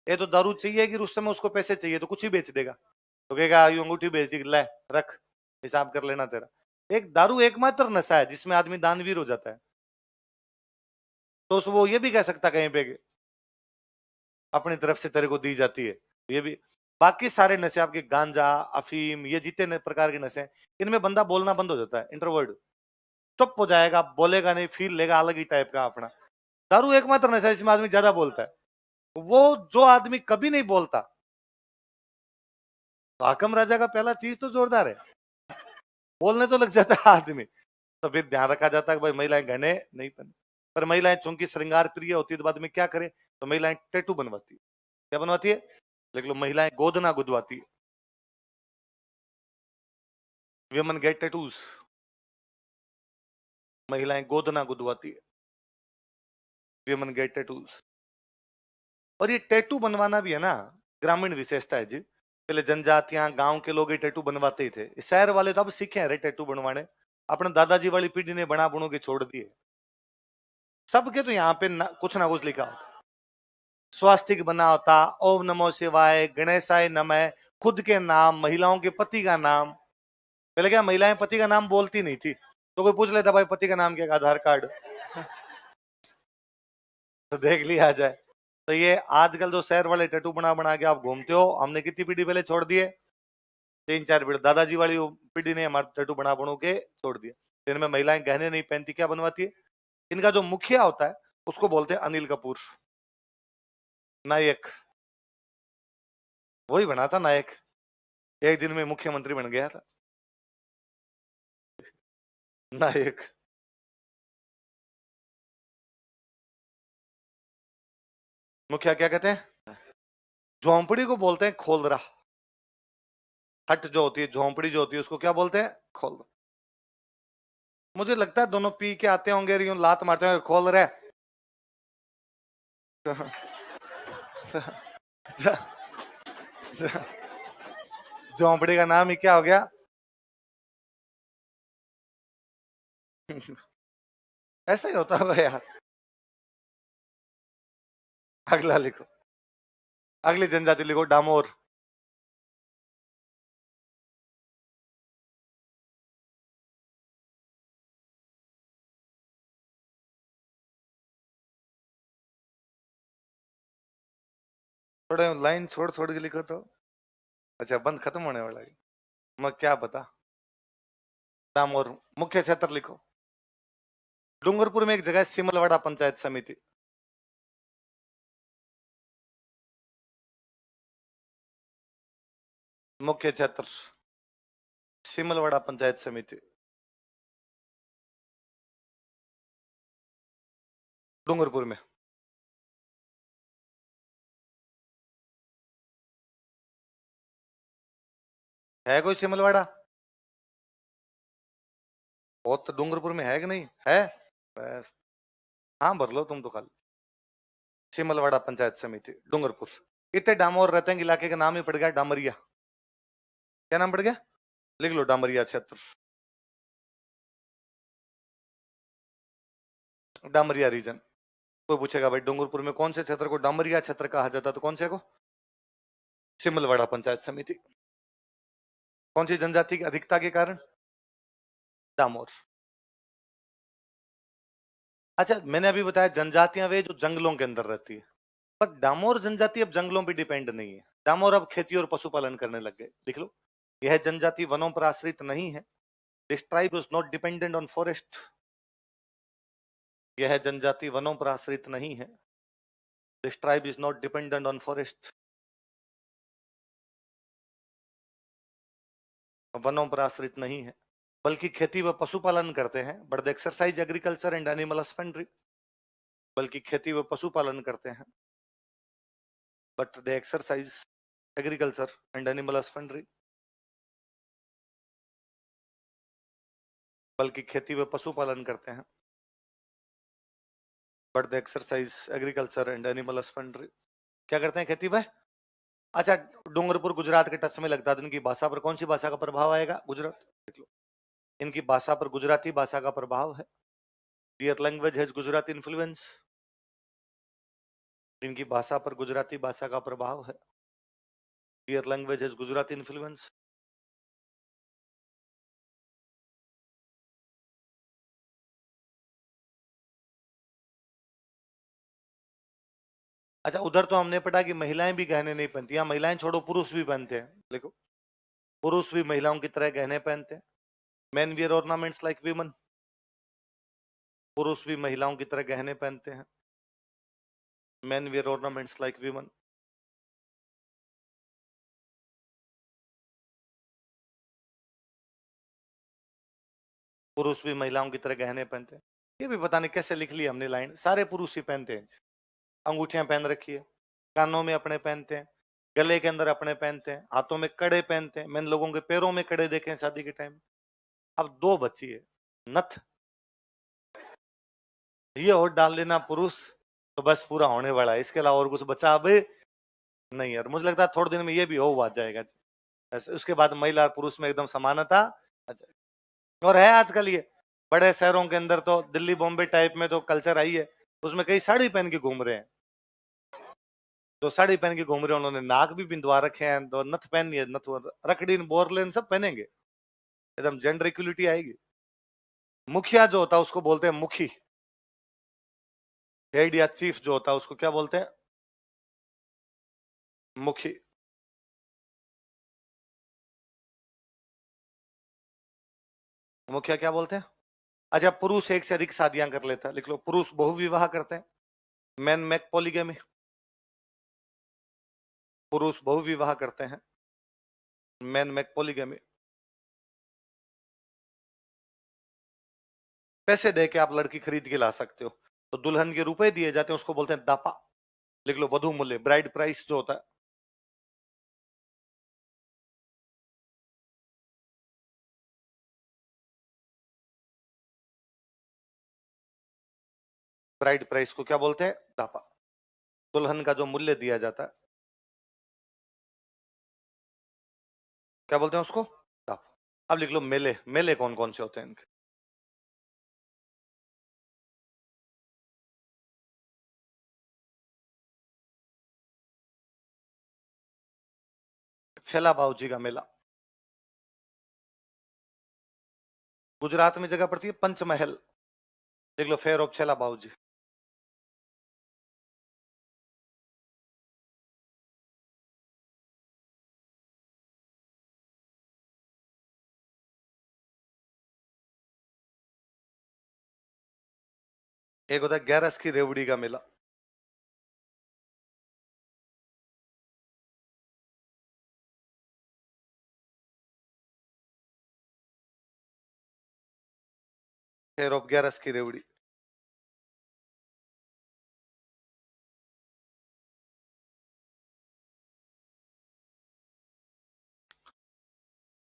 ये तो दारू चाहिए कि उस समय उसको पैसे चाहिए तो कुछ ही बेच देगा। तो कहेगा यू अंगूठी बेच दी, ले रख, हिसाब कर लेना तेरा। एक दारू एकमात्र नशा है जिसमें आदमी दानवीर हो जाता है। तो वो ये भी कह सकता कहीं पे कि अपनी तरफ से तेरे को दी जाती है, ये भी। बाकी सारे नशे आपके गांजा, अफीम, ये जितने प्रकार के नशे हैं, इनमें बंदा बोलना बंद हो जाता है, इंट्रोवर्ट, चुप हो जाएगा, बोलेगा नहीं, फील लेगा अलग ही टाइप का अपना। दारू एकमात्र नशा है जिसमें आदमी ज्यादा बोलता है। वो जो आदमी कभी नहीं बोलता, तो हाकम राजा का पहला चीज तो जोरदार है, बोलने तो लग जाता है आदमी। तो फिर ध्यान रखा जाता है कि भाई महिलाएं गहने नहीं पहने। पर महिलाएं चूंकि श्रृंगार प्रिय होती है तो बाद में क्या करे, तो महिलाएं टैटू बनवाती है। क्या बनवाती है? देख लो, महिलाएं गोदना गुदवाती है। Women get tattoos. महिलाएं गोदना गुदवाती है। Women get tattoos. और ये टैटू बनवाना भी है ना, ग्रामीण विशेषता है जी। पहले जनजातियां, गांव के लोग ये टैटू बनवाते ही थे। शहर वाले तो अब सीखे हैं रे टैटू बनवाने। अपने दादाजी वाली पीढ़ी ने बना बुनो के छोड़ दिए। सबके तो यहाँ पे कुछ ना कुछ लिखा होता। स्वास्तिक बना होता, ओम नमो शिवाय, गणेशाय नमः, खुद के नाम, महिलाओं के पति का नाम। पहले क्या महिलाएं पति का नाम बोलती नहीं थी, तो कोई पूछ लेता भाई पति का नाम क्या? आधार कार्ड। तो देख लिया जाए। तो ये आजकल जो शहर वाले टैटू बना बना के आप घूमते हो, हमने कितनी पीढ़ी पहले छोड़ दिए? 3-4 पीढ़ी। दादाजी वाली पीढ़ी ने हमारे टैटू बना बनो के छोड़ दिए। इनमें महिलाएं गहने नहीं पहनती, क्या बनवाती है? इनका जो मुखिया होता है उसको बोलते हैं अनिल कपूर, नायक। वही बना था नायक, एक दिन में मुख्यमंत्री बन गया था नायक। मुखिया क्या कहते हैं? झोंपड़ी को बोलते हैं खोलरा। हट जो होती है, झोंपड़ी जो होती है, उसको क्या बोलते हैं? खोल। मुझे लगता है दोनों पी के आते होंगे, यूं लात मारते होंगे, खोल रहे। झोंपड़ी का नाम ही क्या हो गया? ऐसा ही होता होगा यार। अगला लिखो, अगली जनजाति लिखो, डामोर। थोड़े लाइन छोड़ छोड़ के लिखो तो। अच्छा, बंद खत्म होने वाला है, मैं क्या पता। डामोर। मुख्य क्षेत्र लिखो। डूंगरपुर में एक जगह है सिमलवाड़ा पंचायत समिति। मुख्य क्षेत्र सिमलवाड़ा पंचायत समिति, डूंगरपुर में। है कोई सिमलवाड़ा? बहुत तो डूंगरपुर में है कि नहीं है? बस, हाँ भर लो तुम तो खाली। सिमलवाड़ा पंचायत समिति डूंगरपुर। इतने डामोर रहते हैं कि इलाके का नाम ही पड़ गया डामरिया। क्या नाम पड़ गया? लिख लो डामरिया क्षेत्र, डामरिया रीजन। कोई पूछेगा भाई डूंगरपुर में कौन से क्षेत्र को डामरिया क्षेत्र कहा जाता, तो कौन से को? सिमलवाड़ा पंचायत समिति। कौन सी जनजाति की अधिकता के कारण? डामोर। अच्छा, मैंने अभी बताया जनजातियां वे जो जंगलों के अंदर रहती है, पर डामोर जनजाति अब जंगलों पे डिपेंड नहीं है। डामोर अब खेती और पशुपालन करने लग गए। लिख लो, यह जनजाति वनों पर आश्रित नहीं है। This tribe is not dependent on forest. यह जनजाति वनों पर आश्रित नहीं है। This tribe is not dependent on forest. वनों पर आश्रित नहीं है, बल्कि खेती व पशुपालन करते हैं। But the exercise agriculture and animal husbandry. बल्कि खेती व पशुपालन करते हैं, but the exercise agriculture and animal husbandry. बल्कि खेती व पशुपालन करते हैं, but the exercise agriculture and animal husbandry. क्या करते हैं? खेती व। अच्छा, डूंगरपुर गुजरात के टच में लगता है, तो इनकी भाषा पर कौन सी भाषा का प्रभाव आएगा? गुजरात। देख लो, इनकी भाषा पर गुजराती भाषा का प्रभाव है। दियर लैंग्वेज हैज गुजराती इन्फ्लुएंस। इनकी भाषा पर गुजराती भाषा का प्रभाव है। दियर लैंग्वेज हैज गुजराती इन्फ्लुएंस। अच्छा, उधर तो हमने पढ़ा कि महिलाएं भी गहने नहीं पहनती। यहाँ महिलाएं छोड़ो, पुरुष भी पहनते हैं। देखो, पुरुष भी महिलाओं की तरह गहने पहनते हैं। Main wear ornaments like women. पुरुष भी महिलाओं की तरह गहने पहनते हैं। Main wear ornaments like women. पुरुष भी महिलाओं की तरह गहने पहनते हैं। ये भी पता नहीं कैसे लिख ली हमने लाइन। सारे पुरुष ही पहनते हैं। अंगूठियां पहन रखी है, कानों में अपने पहनते हैं, गले के अंदर अपने पहनते हैं, हाथों में कड़े पहनते हैं। मैंने लोगों के पैरों में कड़े देखे हैं शादी के टाइम। अब दो बच्ची है, नथ ये और डाल लेना पुरुष, तो बस पूरा होने वाला है। इसके अलावा और कुछ बचा अब नहीं यार। मुझे लगता है थोड़े दिन में ये भी हो आ जाएगा। ऐसे उसके बाद महिला और पुरुष में एकदम समानता आ जाएगी। और है आजकल ये बड़े शहरों के अंदर तो, दिल्ली बॉम्बे टाइप में तो कल्चर आई है, उसमें कई साड़ी पहन के घूम रहे हैं। तो साड़ी पहन के घूम रहे हैं, उन्होंने नाक भी बिंदवा रखे हैं, तो नथ पहनी है, नथ रखड़ी बोरलेन सब पहनेंगे। एकदम जेंडर इक्वलिटी आएगी। मुखिया जो होता है उसको बोलते हैं मुखी। हेड या चीफ जो होता है उसको क्या बोलते हैं? मुखी। मुखिया क्या बोलते हैं? अच्छा, पुरुष एक से अधिक शादियां कर लेता है। लिख लो, पुरुष बहुविवाह करते हैं। Man make polygamy. पुरुष बहुविवाह करते हैं। Man make polygamy. पैसे दे के आप लड़की खरीद के ला सकते हो, तो दुल्हन के रुपए दिए जाते हैं, उसको बोलते हैं दापा। लिख लो, वधु मूल्य, ब्राइड प्राइस जो होता है। ब्राइड प्राइस को क्या बोलते हैं? दापा। दुल्हन का जो मूल्य दिया जाता है, क्या बोलते हैं उसको? दापा। अब लिख लो मेले। मेले कौन कौन से होते हैं इनके? छेला बाबूजी का मेला। गुजरात में जगह पड़ती है पंचमहल। देख लो, फेयर ऑफ छेला बाबूजी। एक होता है ग्यारस की रेवड़ी का मेला। केयर ऑफ ग्यारस की रेवड़ी।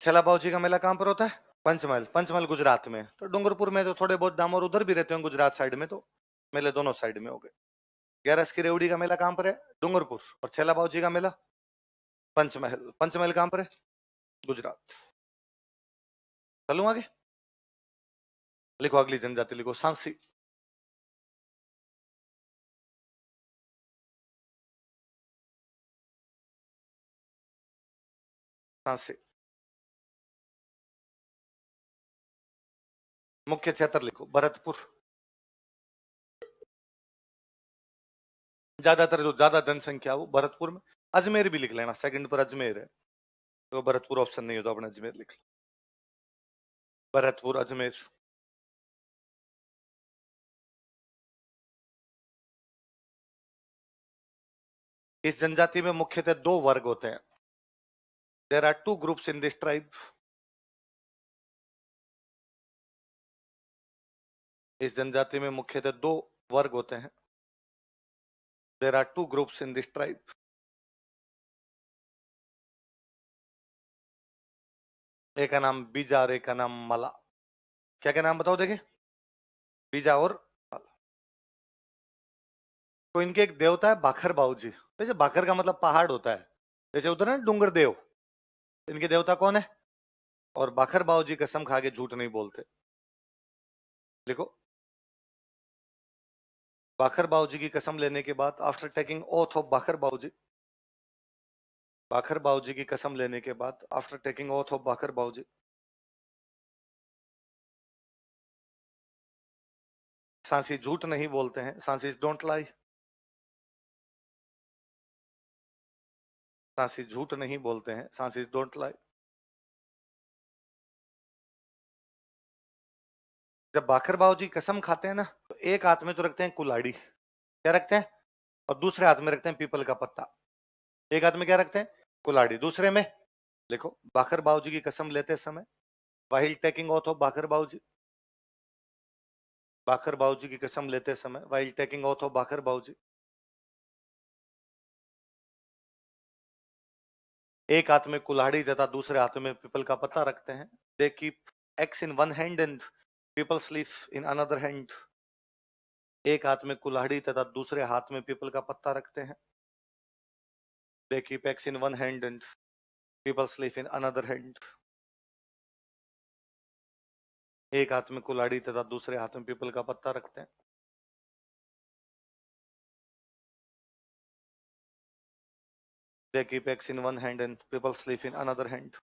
छेला बाबूजी का मेला कहाँ पर होता है? पंचमहल। पंचमहल गुजरात में। तो डूंगरपुर में तो थोड़े बहुत डामर उधर भी रहते हैं गुजरात साइड में, तो मेले दोनों साइड में हो गए। ग्यारस की रेवड़ी का मेला कहाँ पर है? डूंगरपुर। और छेला बाबूजी का मेला पंचमहल। पंचमहल कहाँ पर है? गुजरात। चलूं आगे? लिखो अगली जनजाति, लिखो सांसी। सांसी। मुख्य क्षेत्र लिखो भरतपुर। ज्यादातर जो ज्यादा जनसंख्या वो भरतपुर में। अजमेर भी लिख लेना, सेकंड पर अजमेर है तो भरतपुर ऑप्शन नहीं हो तो अपने अजमेर लिख लो। भरतपुर अजमेर। इस जनजाति में मुख्यतः दो वर्ग होते हैं। There are two groups in this tribe. इस जनजाति में मुख्यतः दो वर्ग होते हैं। There are two groups in this tribe. एक का नाम बीजा और एक का नाम मला। क्या क्या नाम बताओ देखे? बीजा और मला। तो इनके एक देवता है बाखर बाबूजी। वैसे बाखर का मतलब पहाड़ होता है, जैसे उधर है डूंगर देव। इनके देवता कौन है? और बाखर बाबूजी कसम खा के झूठ नहीं बोलते। लिखो, बाखर बाबूजी की कसम लेने के बाद, आफ्टर टेकिंग ओथ ऑफ बाखर बाबूजी, बाखर बाबूजी की कसम लेने के बाद, आफ्टर टेकिंग ओथ ऑफ बाखर बाबूजी, सांसी झूठ नहीं बोलते हैं। सांसी डोंट लाई। सांसी झूठ नहीं बोलते हैं। सांसी डोंट लाई। जब बाखर बाबूजी कसम खाते हैं ना, तो एक हाथ में तो रखते हैं कुल्हाड़ी, क्या रखते हैं? और दूसरे हाथ में रखते हैं पीपल का पत्ता। एक हाथ में क्या रखते हैं? कुल्हाड़ी। दूसरे में लिखो, बाखर बाबूजी की कसम लेते समय, वाहिल टेकिंग ओथ ऑफ बाखर बाबूजी, बाखर बाबूजी की कसम लेते समय, वाहिल टेकिंग ओथ ऑफ बाखर बाबूजी, एक हाथ में कुल्हाड़ी तथा दूसरे हाथ में पीपल का पत्ता रखते हैं। They keep axe in one hand and peepal's leaf in another hand. एक हाथ में कुल्हाड़ी तथा दूसरे हाथ में पीपल का पत्ता रखते हैं। They keep axe in one hand and peepal's leaf in another hand. एक हाथ में कुल्हाड़ी तथा दूसरे हाथ में पीपल का पत्ता रखते हैं। They keep axe in one hand and peepal's leaf in another hand.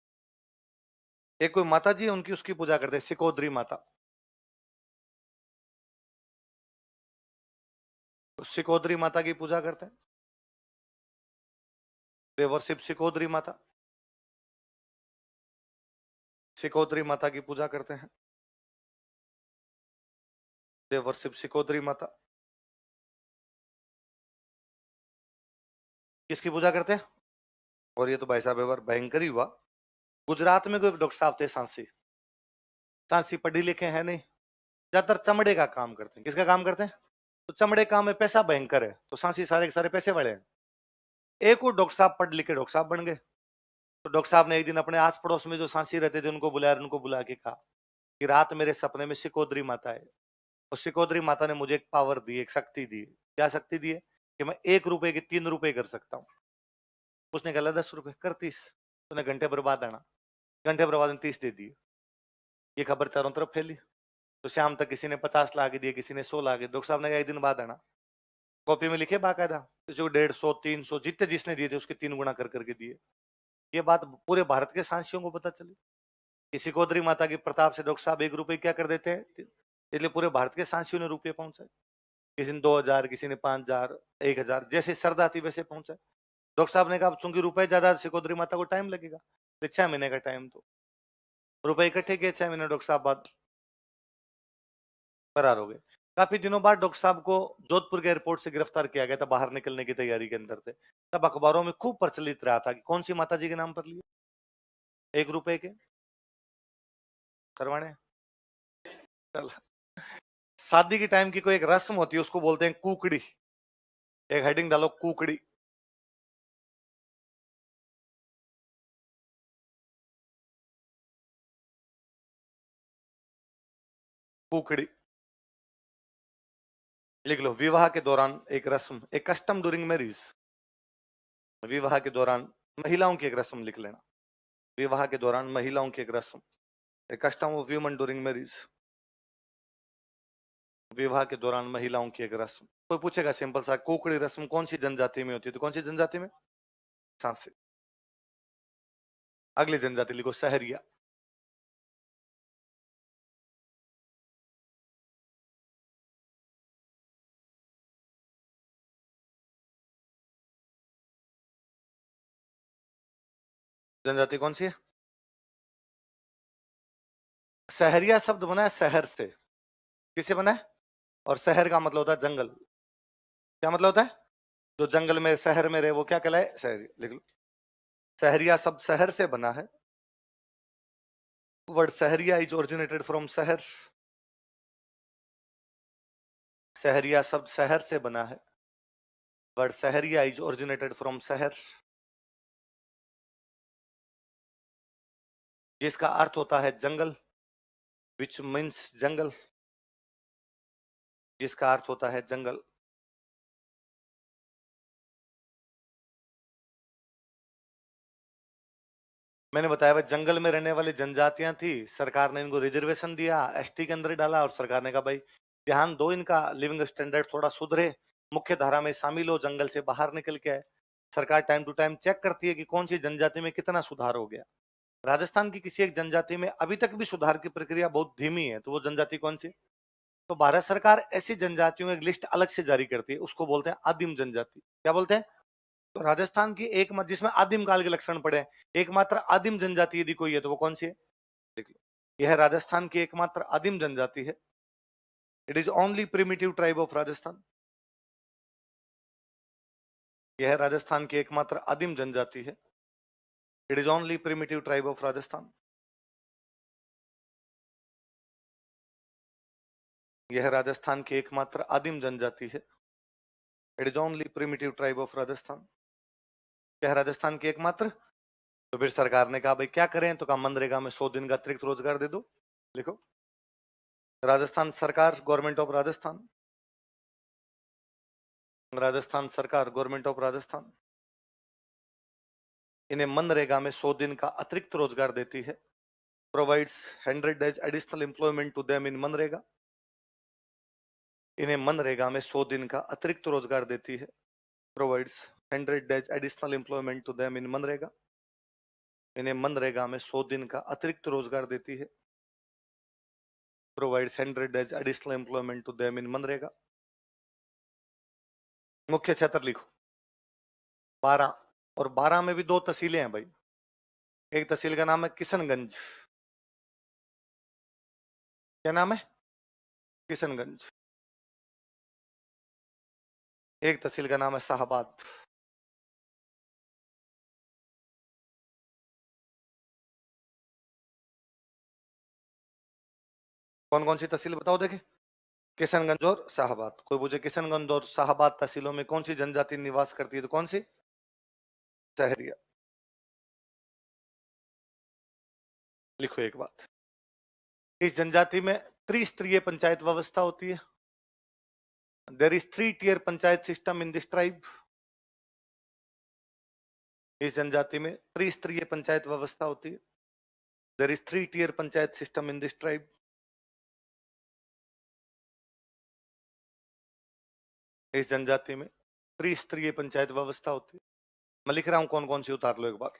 एक कोई माता जी है, उनकी उसकी पूजा करते हैं, सिकोदरी माता। सिकोदरी माता की पूजा करते हैं। दे वर्शिप सिकोदरी माता। सिकोदरी माता की पूजा करते हैं। दे वर्शिप सिकोदरी माता। किसकी पूजा करते हैं? और ये तो भाई साहब एक बार भयंकर ही हुआ। गुजरात में कोई डॉक्टर साहब थे सांसी। सांसी पढ़ी लिखे हैं नहीं, ज्यादातर चमड़े का काम करते हैं। किसका काम करते हैं? तो चमड़े काम में पैसा भयंकर है, तो सांसी सारे के सारे पैसे वाले हैं। एक और डॉक्टर साहब पढ़ लिखे डॉक्टर साहब बन गए। तो डॉक्टर साहब ने एक दिन अपने आस पड़ोस में जो सांसी रहते थे उनको बुलाया, उनको बुला के कहा कि रात मेरे सपने में सिकोदरी माता है, और सिकोदरी माता ने मुझे एक पावर दी, एक शक्ति दी। क्या शक्ति दी है? कि मैं 1 रुपए के 3 रुपए कर सकता हूँ। उसने कहा 10 रुपए कर 30। तूने घंटे बर्बाद आना, घंटे बर्बाद में 30 दे दिए। ये खबर चारों तरफ फैली। तो शाम तक किसी ने 50 ला के दिए, किसी ने 100 ला के। डॉक्टर साहब ने कहा एक दिन बाद आना, कॉपी में लिखे बाकायदा, जो 150 300 जितने जिसने दिए थे उसके 3 गुना कर करके दिए। ये बात पूरे भारत के सांसियों को पता चली। किसी कोदरी माता की प्रताप से डॉक्टर साहब 1 रुपए क्या कर देते हैं, इसलिए पूरे भारत के सांसियों ने रुपये पहुंचाए। किसी ने 2000, किसी ने 5000, 1000, जैसे श्रद्धा थी वैसे पहुंचाए। डॉक्टर साहब ने कहा चूंकि रुपए ज्यादा, सिकोदरी माता को टाइम लगेगा, 6 महीने का टाइम। तो रुपए इकट्ठे किए, 6 महीने डॉक्टर साहब बाद फरार हो गए। काफी दिनों बाद डॉक्टर साहब को जोधपुर के एयरपोर्ट से गिरफ्तार किया गया था, बाहर निकलने की तैयारी के अंदर थे। तब अखबारों में खूब प्रचलित रहा था कि कौन सी माता जी के नाम पर लिए 1 रुपए के करवाने। चल शादी के टाइम की कोई एक रस्म होती है, उसको बोलते हैं कुकड़ी। एक हेडिंग डालो, कुकड़ी। कुकड़ी लिख लो। विवाह के दौरान एक रस्म, एक कस्टम ड्यूरिंग मैरिज। विवाह के दौरान महिलाओं की एक रस्म लिख लेना। विवाह के दौरान महिलाओं की एक रस्म, एक कस्टम ऑफ व्यूमन ड्यूरिंग मैरिज। विवाह के दौरान महिलाओं की एक रस्म। कोई पूछेगा सिंपल सा, कुकड़ी रस्म कौन सी जनजाति में होती है, तो कौन सी जनजाति में? सांसे। अगली जनजाति लिखो, सहरिया। जनजाति कौन सी है? सहरिया शब्द बना है शहर से। किससे बना है? और शहर का मतलब होता है जंगल। क्या मतलब होता है? जो जंगल में शहर में रहे वो क्या कहलाए? शहरी। लिख लो। सहरिया शब्द शहर से बना है। Word Sahariya is originated from शहर। सहरिया शब्द शहर से बना है। Word Sahariya is originated from शहर, जिसका अर्थ होता है जंगल, विच मीन्स जंगल, जिसका अर्थ होता है जंगल। मैंने बताया भाई, जंगल में रहने वाली जनजातियां थी, सरकार ने इनको रिजर्वेशन दिया, एसटी के अंदर ही डाला, और सरकार ने कहा भाई ध्यान दो, इनका लिविंग स्टैंडर्ड थोड़ा सुधरे, मुख्य धारा में शामिल हो, जंगल से बाहर निकल के आए। सरकार टाइम टू टाइम चेक करती है कि कौन सी जनजाति में कितना सुधार हो गया। राजस्थान की किसी एक जनजाति में अभी तक भी सुधार की प्रक्रिया बहुत धीमी है, तो वो जनजाति कौन सी? तो भारत सरकार ऐसी जनजातियों की एक लिस्ट अलग से जारी करती है, उसको बोलते हैं आदिम जनजाति। क्या बोलते हैं? तो राजस्थान की एकमात्र, जिसमें आदिम काल के लक्षण पड़े हैं, एकमात्र आदिम जनजाति यदि कोई है तो वो कौन सी है? देख लो, यह राजस्थान की एकमात्र आदिम जनजाति है। It is only primitive tribe of Rajasthan. यह राजस्थान की एकमात्र आदिम जनजाति है। It is only primitive tribe of Rajasthan. यह राजस्थान की एकमात्र आदिम जनजाति है। It is only primitive tribe of Rajasthan. यह राजस्थान की एकमात्र। तो फिर सरकार ने कहा भाई क्या करें, तो कहा मनरेगा में 100 दिन का अतिरिक्त रोजगार दे दो। लिखो, राजस्थान सरकार, गवर्नमेंट ऑफ राजस्थान। राजस्थान सरकार, गवर्नमेंट ऑफ राजस्थान इन्हें मनरेगा में 100 दिन का अतिरिक्त रोजगार देती है। Provides 100 days additional employment to them in मनरेगा। इन्हें मनरेगा में 100 दिन का अतिरिक्त रोजगार देती है। Provides 100 days additional employment to them in मनरेगा। इन्हें मनरेगा में 100 दिन का अतिरिक्त रोजगार देती है। Provides 100 days additional employment to them in मनरेगा। मुख्य क्षेत्र लिखो 12, और 12 में भी 2 तहसीलें हैं भाई। एक तहसील का नाम है किशनगंज। क्या नाम है? किशनगंज। एक तहसील का नाम है शाहबाद। कौन कौन सी तहसील बताओ देखे? किशनगंज और शाहबाद। कोई पूछे किशनगंज और शाहबाद तहसीलों में कौन सी जनजाति निवास करती है, तो कौन सी? सहरिया। लिखो एक बात, इस जनजाति में त्रिस्तरीय पंचायत व्यवस्था होती है। There is 3 tier panchayat system in this tribe. इस जनजाति में त्रिस्तरीय पंचायत व्यवस्था होती है। There is 3 tier panchayat system in this tribe. इस जनजाति में त्रिस्तरीय पंचायत व्यवस्था होती है। मैं लिख रहा हूं कौन कौन सी, उतार लो एक बार।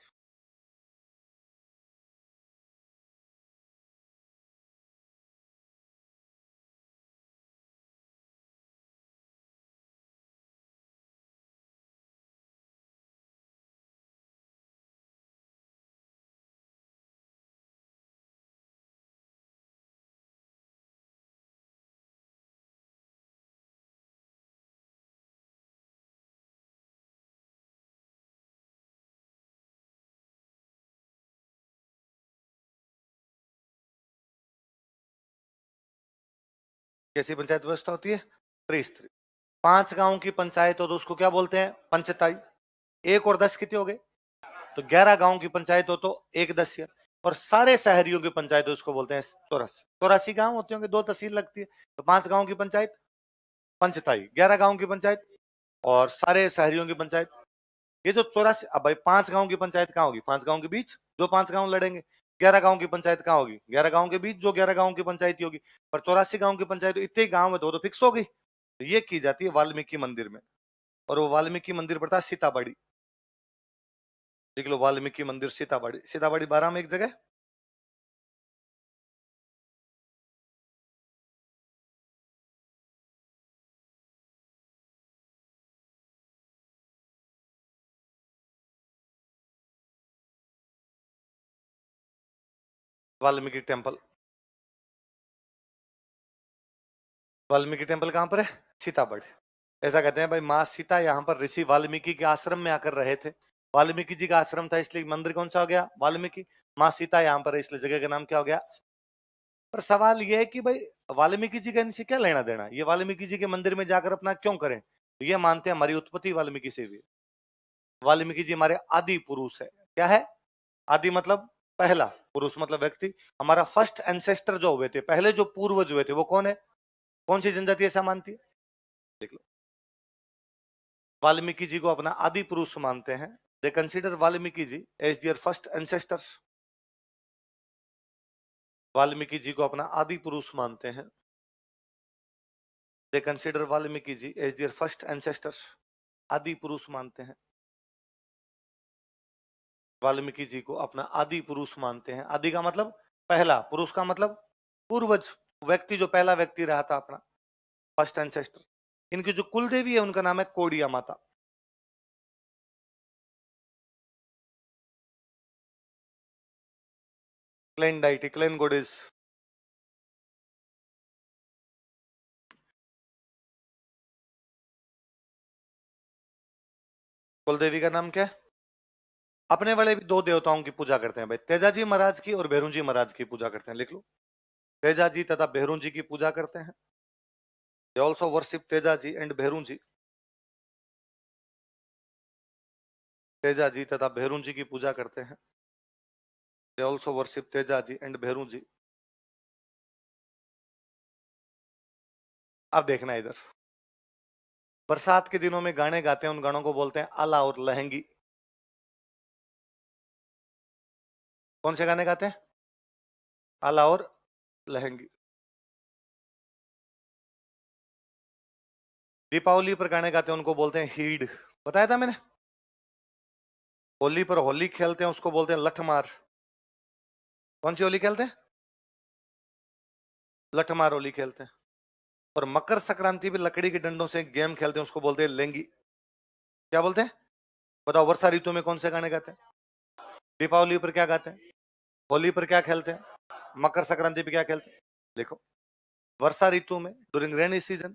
कैसी पंचायत व्यवस्था होती है? त्रिस्तरीय। 5 गांव की पंचायत हो तो उसको क्या बोलते हैं? पंचताई। 1 और 10 कितने हो गए? तो 11 गांव की पंचायत हो तो 1/10। और सारे शहरियों की पंचायत हो उसको बोलते हैं 84। 84 गांव होते होंगे, 2 तहसील लगती है, तो 5 गांव की पंचायत पंचताई, 11 गांव की पंचायत और सारे शहरियों की पंचायत। ये जो 84, अब भाई 5 गांव की पंचायत कहाँ होगी? 5 गांव के बीच जो 5 गांव लड़ेंगे। 11 गांव की पंचायत कहाँ होगी? 11 गांव के बीच जो 11 गांव की पंचायत होगी। पर 84 गांव की पंचायत, इतने गांव में तो फिक्स हो गई। तो ये की जाती है वाल्मीकि मंदिर में, और वो वाल्मीकि मंदिर पड़ता है सीताबाड़ी। देख लो, वाल्मीकि मंदिर सीताबाड़ी, सीताबाड़ी 12 में एक जगह। वाल्मीकि टेम्पल, वाल्मीकि टेम्पल कहां पर है? सीताबाड़ी। ऐसा कहते हैं भाई माँ सीता यहाँ पर ऋषि वाल्मीकि के आश्रम में आकर रहे थे। वाल्मीकि जी का आश्रम था इसलिए मंदिर कौन सा हो गया? वाल्मीकि। माँ सीता यहाँ पर है इसलिए जगह का नाम क्या हो गया? पर सवाल यह है कि भाई वाल्मीकि जी का इनसे क्या लेना देना? ये वाल्मीकि जी के मंदिर में जाकर अपना क्यों करें? तो ये मानते हैं हमारी उत्पत्ति वाल्मीकि से हुई है। वाल्मीकि जी हमारे आदि पुरुष है। क्या है? आदि मतलब पहला, पुरुष मतलब व्यक्ति। हमारा फर्स्ट एंसेस्टर जो हुए थे, पहले जो पूर्वज हुए थे, वो कौन है? कौन सी जनजाति ऐसा मानती है? देख लो, वाल्मीकि जी को अपना आदि पुरुष मानते हैं। They consider Valmiki ji as their first ancestors. Valmiki ji को अपना आदि पुरुष मानते हैं। They consider Valmiki ji as their first ancestors. आदि पुरुष मानते हैं। वाल्मीकि जी को अपना आदि पुरुष मानते हैं। आदि का मतलब पहला, पुरुष का मतलब पूर्वज, व्यक्ति जो पहला व्यक्ति रहा था अपना, फर्स्ट एंसेस्टर। इनकी जो कुल देवी है उनका नाम है Kodiya Mata. Clan deity, clan goddess. कुल देवी का नाम क्या है? अपने वाले भी 2 देवताओं की पूजा करते हैं भाई, तेजाजी महाराज की और भैरू जी महाराज की पूजा करते हैं। लिख लो, तेजाजी तथा भैरू जी की पूजा करते हैं। They also worship Tejaji and Bheru ji. Tejaji तथा भैरू जी की पूजा करते हैं। They also worship Tejaji and Bheru ji. अब देखना इधर, बरसात के दिनों में गाने गाते हैं, उन गानों को बोलते हैं आला और लहंगी। कौन से गाने गाते हैं? आला और लहंगी। दीपावली पर गाने गाते हैं उनको बोलते हैं हीड। बताया था मैंने। होली पर होली खेलते हैं उसको बोलते हैं लठमार। कौन सी होली खेलते हैं? लठमार होली खेलते हैं। और मकर संक्रांति पे लकड़ी के डंडों से गेम खेलते हैं, उसको बोलते हैं लेंगी। क्या बोलते हैं? बताओ, वर्षा ऋतु में कौन से गाने गाते हैं? दीपावली पर क्या गाते हैं? होली पर क्या खेलते हैं? मकर संक्रांति पे क्या खेलते हैं? देखो, वर्षा ऋतु में ड्यूरिंग रेनी सीजन,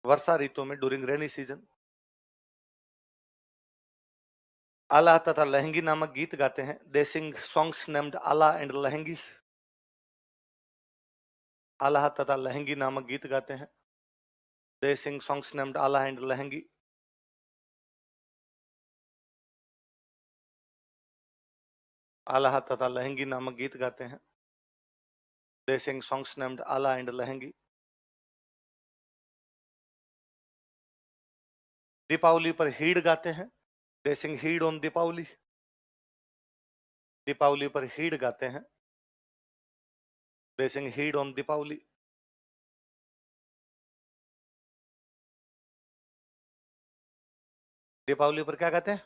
वर्षा ऋतु में ड्यूरिंग रेनी सीजन आला तथा लहंगी नामक गीत गाते हैं। दे सिंग सॉन्ग्स नेम्ड आला एंड लहंगी। आला तथा लहंगी नामक गीत गाते हैं। दे सिंग सॉन्ग्स नेम्ड आला एंड लहंगी। आला तथा लहंगी नामक गीत गाते हैं। दे सिंग सॉन्ग्स नेम्ड आला एंड लहंगी। दीपावली पर हीड़ गाते हैं। दे सिंग हीड़ ऑन दीपावली। दीपावली पर हीड़ गाते हैं। दे सिंग हीड़ ऑन दीपावली। दीपावली पर क्या गाते हैं?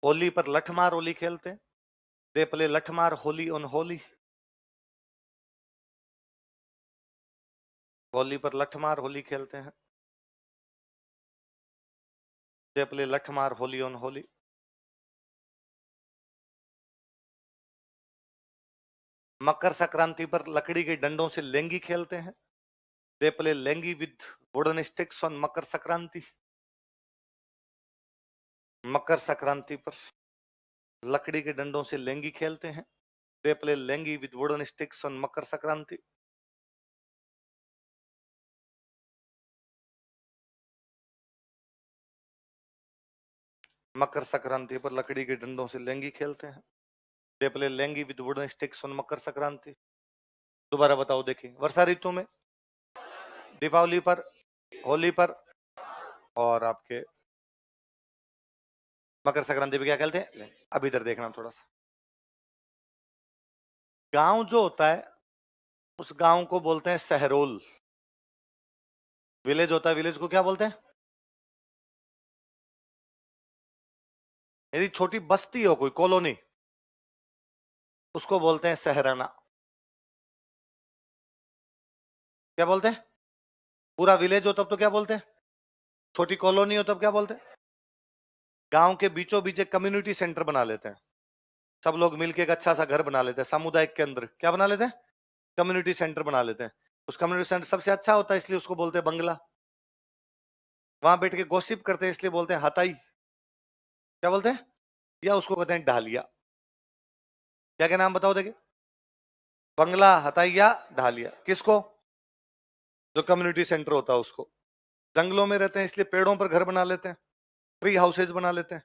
होली पर लठमार होली खेलते हैं। They play Lathmar Holi on Holi. Holi पर लठमार होली खेलते हैं। They play Lathmar Holi on Holi. Makar Sankranti पर लकड़ी के डंडों से लेंगी खेलते हैं। दे प्ले लेंगी with wooden sticks on Makar Sankranti. Makar Sankranti पर लकड़ी के डंडों से लेंगी खेलते हैं। They play lengi with wooden sticks on Makar Sankranti. मकर संक्रांति पर लकड़ी के डंडों से लेंगी खेलते हैं। They play lengi with wooden sticks on Makar Sankranti. दोबारा बताओ, देखिए, वर्षा ऋतु में, दीपावली पर, होली पर और आपके मकर संक्रांति पे क्या खेलते हैं? अब इधर देखना थोड़ा सा। गांव जो होता है उस गांव को बोलते हैं शहरोल। विलेज होता है, विलेज को क्या बोलते हैं? यदि छोटी बस्ती हो, कोई कॉलोनी, उसको बोलते हैं शहराना। क्या बोलते हैं? पूरा विलेज हो तब तो क्या बोलते हैं? छोटी कॉलोनी हो तब क्या बोलते हैं? गांव के बीचों बीच एक कम्युनिटी सेंटर बना लेते हैं, सब लोग मिलके एक अच्छा सा घर बना लेते हैं, सामुदायिक के अंदर क्या बना लेते हैं? कम्युनिटी सेंटर बना लेते हैं। उस कम्युनिटी सेंटर सबसे अच्छा होता है, इसलिए उसको बोलते हैं बंगला। वहां बैठ के गॉसिप करते हैं, इसलिए बोलते हैं हताई। क्या बोलते हैं? या उसको कहते हैं ढालिया। क्या क्या नाम बताओ देखिए? बंगला, हताइया, ढालिया। किसको? जो कम्युनिटी सेंटर होता है उसको। जंगलों में रहते हैं इसलिए पेड़ों पर घर बना लेते हैं, ट्री हाउसेज बना लेते हैं।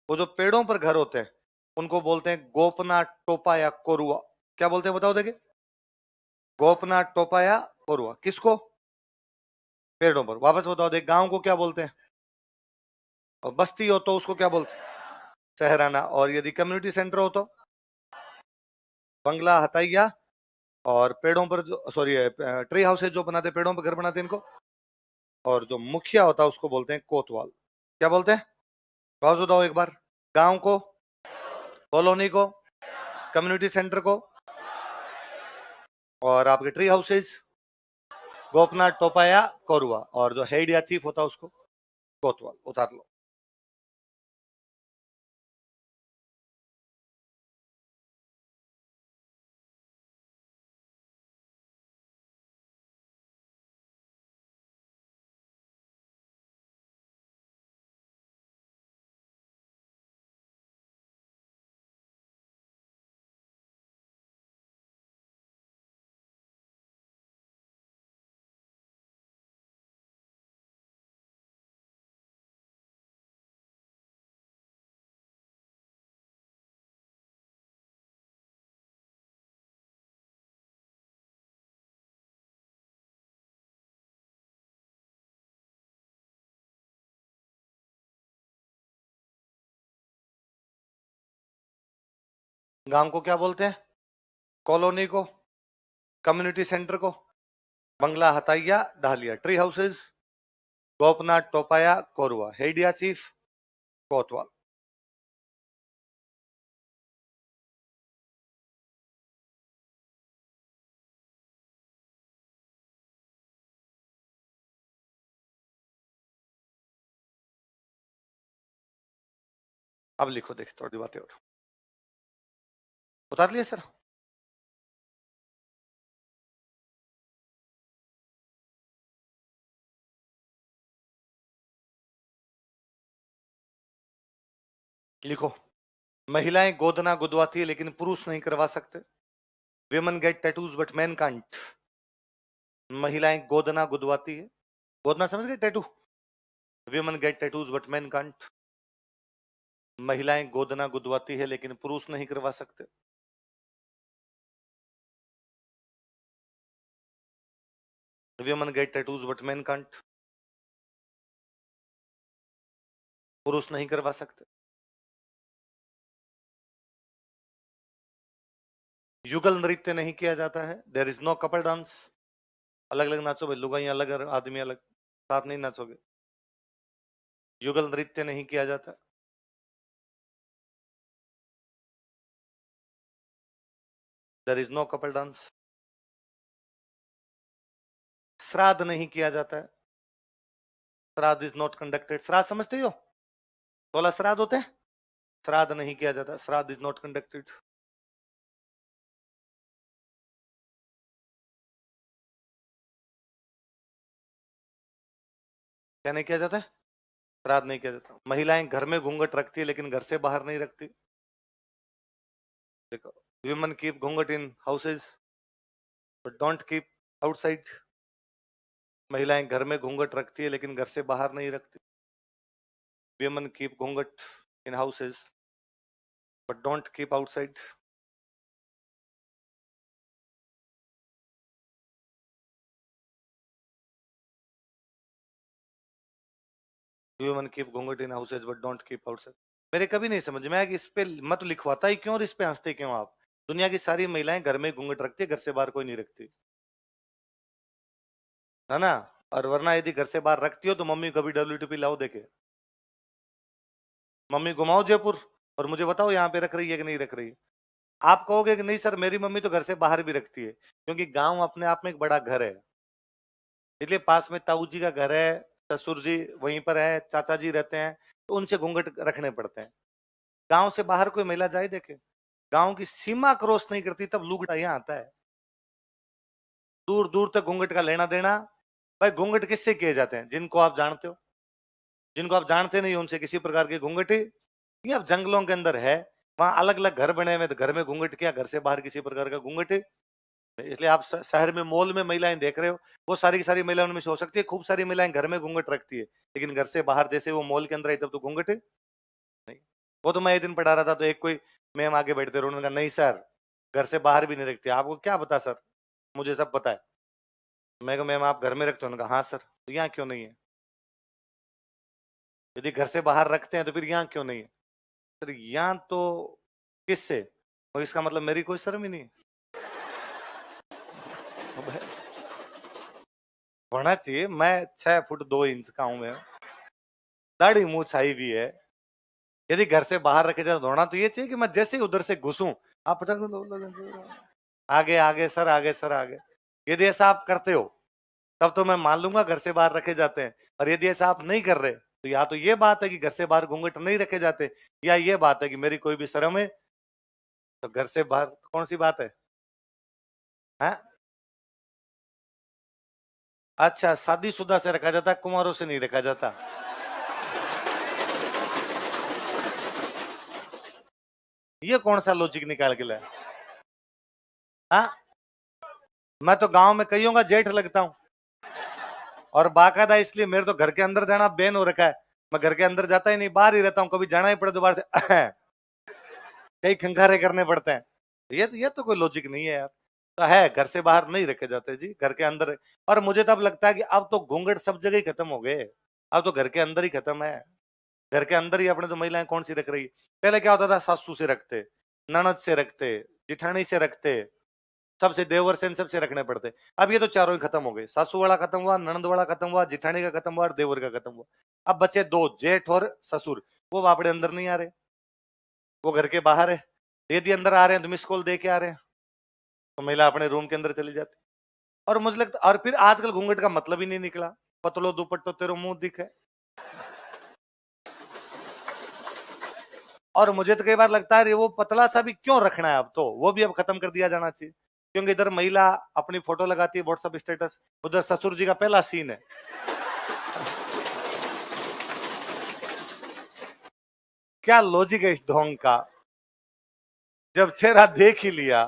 वो जो पेड़ों पर घर होते हैं उनको बोलते हैं गोपना, टोपा या कोरुआ। क्या बोलते हैं बताओ देखिए? गोपना, टोपा या कोरुआ। किसको? पेड़ों पर। वापस बताओ देख, गांव को क्या बोलते हैं? और बस्ती हो तो उसको क्या बोलते हैं? शहराना। और यदि कम्युनिटी सेंटर हो तो बंगला, हताइया। और पेड़ों पर जो, सॉरी, ट्री हाउसेज जो बनाते, पेड़ों पर घर बनाते हैं इनको। और जो मुखिया होता है उसको बोलते हैं कोतवाल। क्या बोलते हैं? कहो बताओ एक बार। गांव को, कॉलोनी को, कम्युनिटी सेंटर को, और आपके ट्री हाउसेज, गोपनाथ, टोपाया, कोरुआ। और जो हेड या चीफ होता है उसको कोतवाल। उतार लो। गांव को क्या बोलते हैं? कॉलोनी को, कम्युनिटी सेंटर को, बंगला, हताइया, ढालिया, ट्री हाउसेज, गोपनाथ, टोपाया, कोरुआ, हेड या चीफ, कोतवाल। अब लिखो, देख थोड़ी बातें और। उतार लिया सर? लिखो, महिलाएं गोदना गुदवाती है लेकिन पुरुष नहीं करवा सकते। Women get tattoos but man can't. महिलाएं गोदना गुदवाती है, गोदना समझ गए? Tattoo. Women get tattoos but man can't. महिलाएं गोदना गुदवाती है लेकिन पुरुष नहीं करवा सकते। Women get tattoos but man can't. पुरुष नहीं करवा सकते। युगल नृत्य नहीं किया जाता है। There is no couple dance. अलग अलग नाचो भाई, लुगाइयां अलग, आदमी अलग, साथ नहीं नाचोगे। युगल नृत्य नहीं किया जाता। There is no couple dance. श्राद्ध नहीं किया जाता है। श्राद्ध इज नॉट कंडक्टेड। श्राद्ध समझते हो? 16 श्राद्ध होते हैं। श्राद्ध नहीं किया जाता। श्राद्ध इज नॉट कंडक्टेड। क्या नहीं किया जाता है? श्राद्ध नहीं किया जाता। महिलाएं घर में घूंघट रखती है लेकिन घर से बाहर नहीं रखती। देखो, Women keep घूंघट in houses but don't keep outside. महिलाएं घर में घूंघट रखती है लेकिन घर से बाहर नहीं रखती. Women keep घूंघट in houses but don't keep outside. Women keep घूंघट in houses but don't keep outside. मेरे कभी नहीं समझ में आया कि इस पे मत लिखवाता ही क्यों और इस पे हंसते क्यों आप. दुनिया की सारी महिलाएं घर में घूंघट रखती है, घर से बाहर कोई नहीं रखती है ना. और वरना यदि घर से बाहर रखती हो तो मम्मी कभी WTP लाओ देखे. मम्मी घुमाओ जयपुर और मुझे बताओ यहाँ पे रख रही है कि नहीं रख रही. आप कहोगे कि नहीं सर मेरी मम्मी तो घर से बाहर भी रखती है, क्योंकि गांव अपने आप में एक बड़ा घर है. इसलिए पास में ताऊ जी का घर है, ससुर जी वहीं पर है, चाचा जी रहते हैं, तो उनसे घूंघट रखने पड़ते हैं. गांव से बाहर कोई महिला जाए देखे, गांव की सीमा क्रॉस नहीं करती तब लुगड़ा यहाँ आता है. दूर दूर तक घूंघट का लेना देना. भाई घूंघट किससे किए जाते हैं? जिनको आप जानते हो. जिनको आप जानते नहीं उनसे किसी प्रकार की घूंघट ये अब जंगलों के अंदर है, वहां अलग अलग घर बने हुए, तो घर में घूंघट क्या, घर से बाहर किसी प्रकार का घूंघट. इसलिए आप शहर में मॉल में महिलाएं देख रहे हो, वो सारी की सारी महिलाएं उनमें से हो सकती है खूब सारी महिलाएं घर में घूंघट रखती है, लेकिन घर से बाहर जैसे वो मॉल के अंदर आई तब तो घूंघट नहीं. वो तो मैं एक दिन पढ़ा रहा था तो एक कोई मैम आगे बैठते रहे, उन्होंने कहा नहीं सर घर से बाहर भी नहीं रखती. आपको क्या पता सर? मुझे सब पता है. मैं कहा मैम आप घर में रखते हो? उन्होंने कहा हाँ सर. तो यहाँ क्यों नहीं है? यदि घर से बाहर रखते हैं तो फिर यहाँ क्यों नहीं है? सर यहाँ तो किससे, और इसका मतलब मेरी कोई शर्म ही नहीं है. होना चाहिए. मैं 6 फुट 2 इंच का हूं. मैं दाढ़ी मुंह छाई भी है. यदि घर से बाहर रखे जाए तो होना तो ये चाहिए कि मैं जैसे ही उधर से घुसूं आप पता आगे आगे सर आगे सर आगे. यदि ऐसा आप करते हो तब तो मैं मान लूंगा घर से बाहर रखे जाते हैं. और यदि ऐसा आप नहीं कर रहे तो या तो ये बात है कि घर से बाहर घूंघट नहीं रखे जाते, या ये बात है कि मेरी कोई भी शर्म है. तो घर से बाहर कौन सी बात है? हाँ? अच्छा शादीशुदा से रखा जाता है, कुंवारों से नहीं रखा जाता. ये कौन सा लॉजिक निकाल के लाया? हाँ, मैं तो गांव में कईयों का जेठ लगता हूं, और बाकायदा इसलिए मेरे तो घर के अंदर जाना बैन हो रखा है. मैं घर के अंदर जाता ही नहीं, बाहर ही रहता हूँ. कभी जाना ही पड़े तो बाहर से कई खंखारे करने पड़ते हैं. ये तो कोई लॉजिक नहीं है यार. तो है घर से बाहर नहीं रखे जाते जी, घर के अंदर. और मुझे तो अब लगता है कि अब तो घूंघट सब जगह ही खत्म हो गए. अब तो घर के अंदर ही खत्म है. घर के अंदर ही अपने तो महिलाएं कौन सी रख रही. पहले क्या होता था, सासू से रखते, ननद से रखते, जिठानी से रखते, सबसे देवर से सबसे रखने पड़ते. अब ये तो चारों ही खत्म हो गए. सासू वाला खत्म हुआ, ननद वाला खत्म हुआ, जिठानी का खत्म हुआ और देवर का खत्म हुआ. अब बचे दो, जेठ और ससुर. वो वापड़े अंदर नहीं आ रहे, वो घर के बाहर है. यदि अंदर आ रहे हैं तो मिस कॉल दे के आ रहे हैं, तो महिला अपने रूम के अंदर चली जाती. और मुझे लगता, और फिर आजकल घूंघट का मतलब ही नहीं निकला. पतलो दुपट्टो तेरो मुंह दिखे. और मुझे तो कई बार लगता है वो पतला सा भी क्यों रखना है, अब तो वो भी अब खत्म कर दिया जाना चाहिए. क्योंकि इधर महिला अपनी फोटो लगाती है व्हाट्सएप स्टेटस, उधर ससुर जी का पहला सीन है. क्या लॉजिक है इस ढोंग का? जब चेहरा देख ही लिया.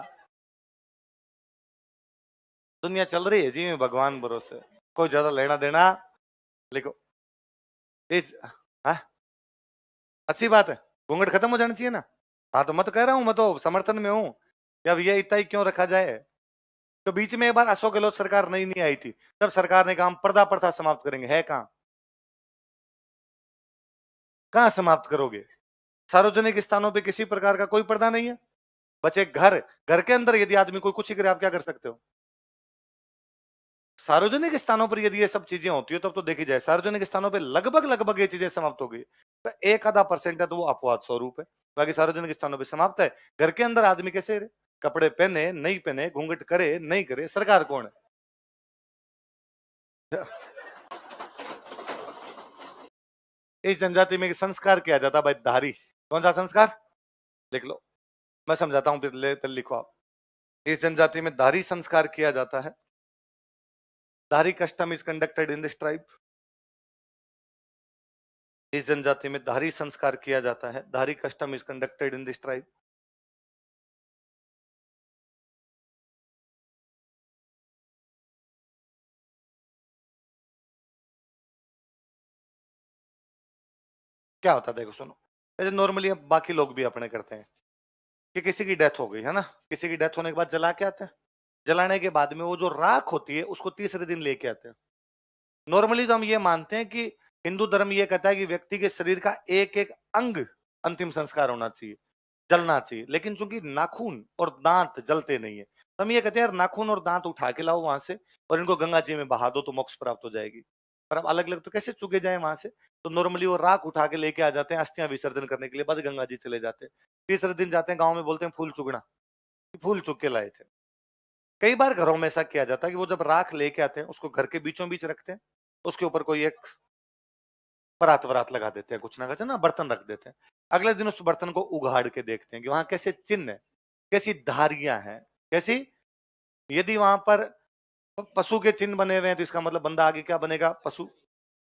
दुनिया चल रही है जी भगवान भरोसे, कोई ज्यादा लेना देना. लिखो इस, हाँ? अच्छी बात है, घूंघट खत्म हो जाना चाहिए ना. हाँ तो मैं तो कह रहा हूं, मैं तो समर्थन में हूं कि अब ये इतना ही क्यों रखा जाए. तो बीच में एक बार अशोक गहलोत सरकार नहीं आई थी, तब सरकार ने कहा हम पर्दा प्रथा समाप्त करेंगे. है कहां? कहां समाप्त करोगे? सार्वजनिक स्थानों पे किसी प्रकार का कोई पर्दा नहीं है. बचे घर, घर के अंदर यदि आदमी कोई कुछ ही करे आप क्या कर सकते हो? सार्वजनिक स्थानों पर यदि ये सब चीजें होती है तब तो देखी जाए, सार्वजनिक स्थानों पे लगभग लगभग ये चीजें समाप्त हो गई. तो एक आधा परसेंट है तो वो अपवाद स्वरूप है, बाकी सार्वजनिक स्थानों पे समाप्त है. घर के अंदर आदमी कैसे रहे, कपड़े पहने नहीं पहने, घूंघट करे नहीं करे, सरकार कौन है? इस जनजाति में एक संस्कार किया जाता भाई, धारी. कौन सा संस्कार? लिख लो, मैं समझाता हूं, फिर लिखो आप. इस जनजाति में धारी संस्कार किया जाता है. धारी custom is conducted in this tribe. इस जनजाति में धारी संस्कार किया जाता है. धारी custom is conducted in this tribe. क्या होता है देखो सुनो, जैसे नॉर्मली अब बाकी लोग भी अपने करते हैं कि किसी की डेथ हो गई है ना, किसी की डेथ होने के बाद जला के आते हैं, जलाने के बाद में वो जो राख होती है उसको तीसरे दिन लेके आते हैं। नॉर्मली तो हम ये मानते हैं कि हिंदू धर्म ये कहता है कि व्यक्ति के शरीर का एक एक अंग अंतिम संस्कार होना चाहिए, जलना चाहिए, लेकिन चूंकि नाखून और दांत जलते नहीं है तो हम ये कहते हैं यार नाखून और दांत उठा के लाओ वहां से और इनको गंगा जी में बहा दो तो मोक्ष प्राप्त हो जाएगी। पर अब अलग अलग तो कैसे चुके जाए वहां से, तो नॉर्मली वो राख उठा के लेके आ जाते हैं, अस्थियां विसर्जन करने के लिए बाद गंगा जी चले जाते हैं। तीसरे दिन जाते हैं गाँव में बोलते हैं फूल चुगना, फूल चुग के लाए थे। कई बार घरों में ऐसा किया जाता है कि वो जब राख लेके आते हैं उसको घर के बीचों बीच रखते हैं, उसके ऊपर कोई एक परात वरात लगा देते हैं, कुछ ना कुछ ना बर्तन रख देते हैं। अगले दिन उस बर्तन को उगाड़ के देखते हैं कि वहां कैसे चिन्ह है, कैसी धारियां हैं, कैसी, यदि वहां पर पशु के चिन्ह बने हुए हैं तो इसका मतलब बंदा आगे क्या बनेगा, पशु।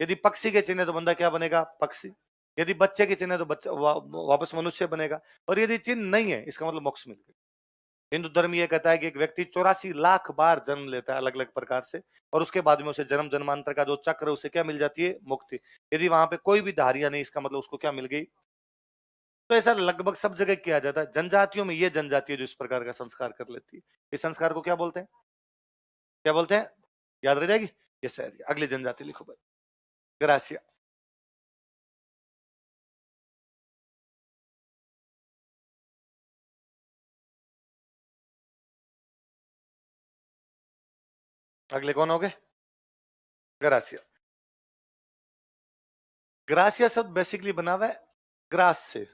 यदि पक्षी के चिन्ह है तो बंदा क्या बनेगा, पक्षी। यदि बच्चे के चिन्ह है तो बच्चा वापस मनुष्य बनेगा, और यदि चिन्ह नहीं है इसका मतलब मोक्ष मिल गया। हिंदू धर्म यह कहता है कि एक व्यक्ति 84 लाख बार जन्म लेता है अलग अलग प्रकार से, और उसके बाद में उसे जन्म जन्मांतर का जो चक्र है उसे क्या मिल जाती है, मुक्ति। यदि वहां पे कोई भी धारियां नहीं इसका मतलब उसको क्या मिल गई। तो ऐसा लगभग सब जगह किया जाता है। जनजातियों में ये जनजाति है जो इस प्रकार का संस्कार कर लेती है। इस संस्कार को क्या बोलते हैं, क्या बोलते हैं, याद रह जाएगी। ये शायद अगली जनजाति लिखो भाई, ग्रासिया। अगले कौन हो गए, ग्रासिया। ग्रासिया शब्द बेसिकली बना हुआ है ग्रास से।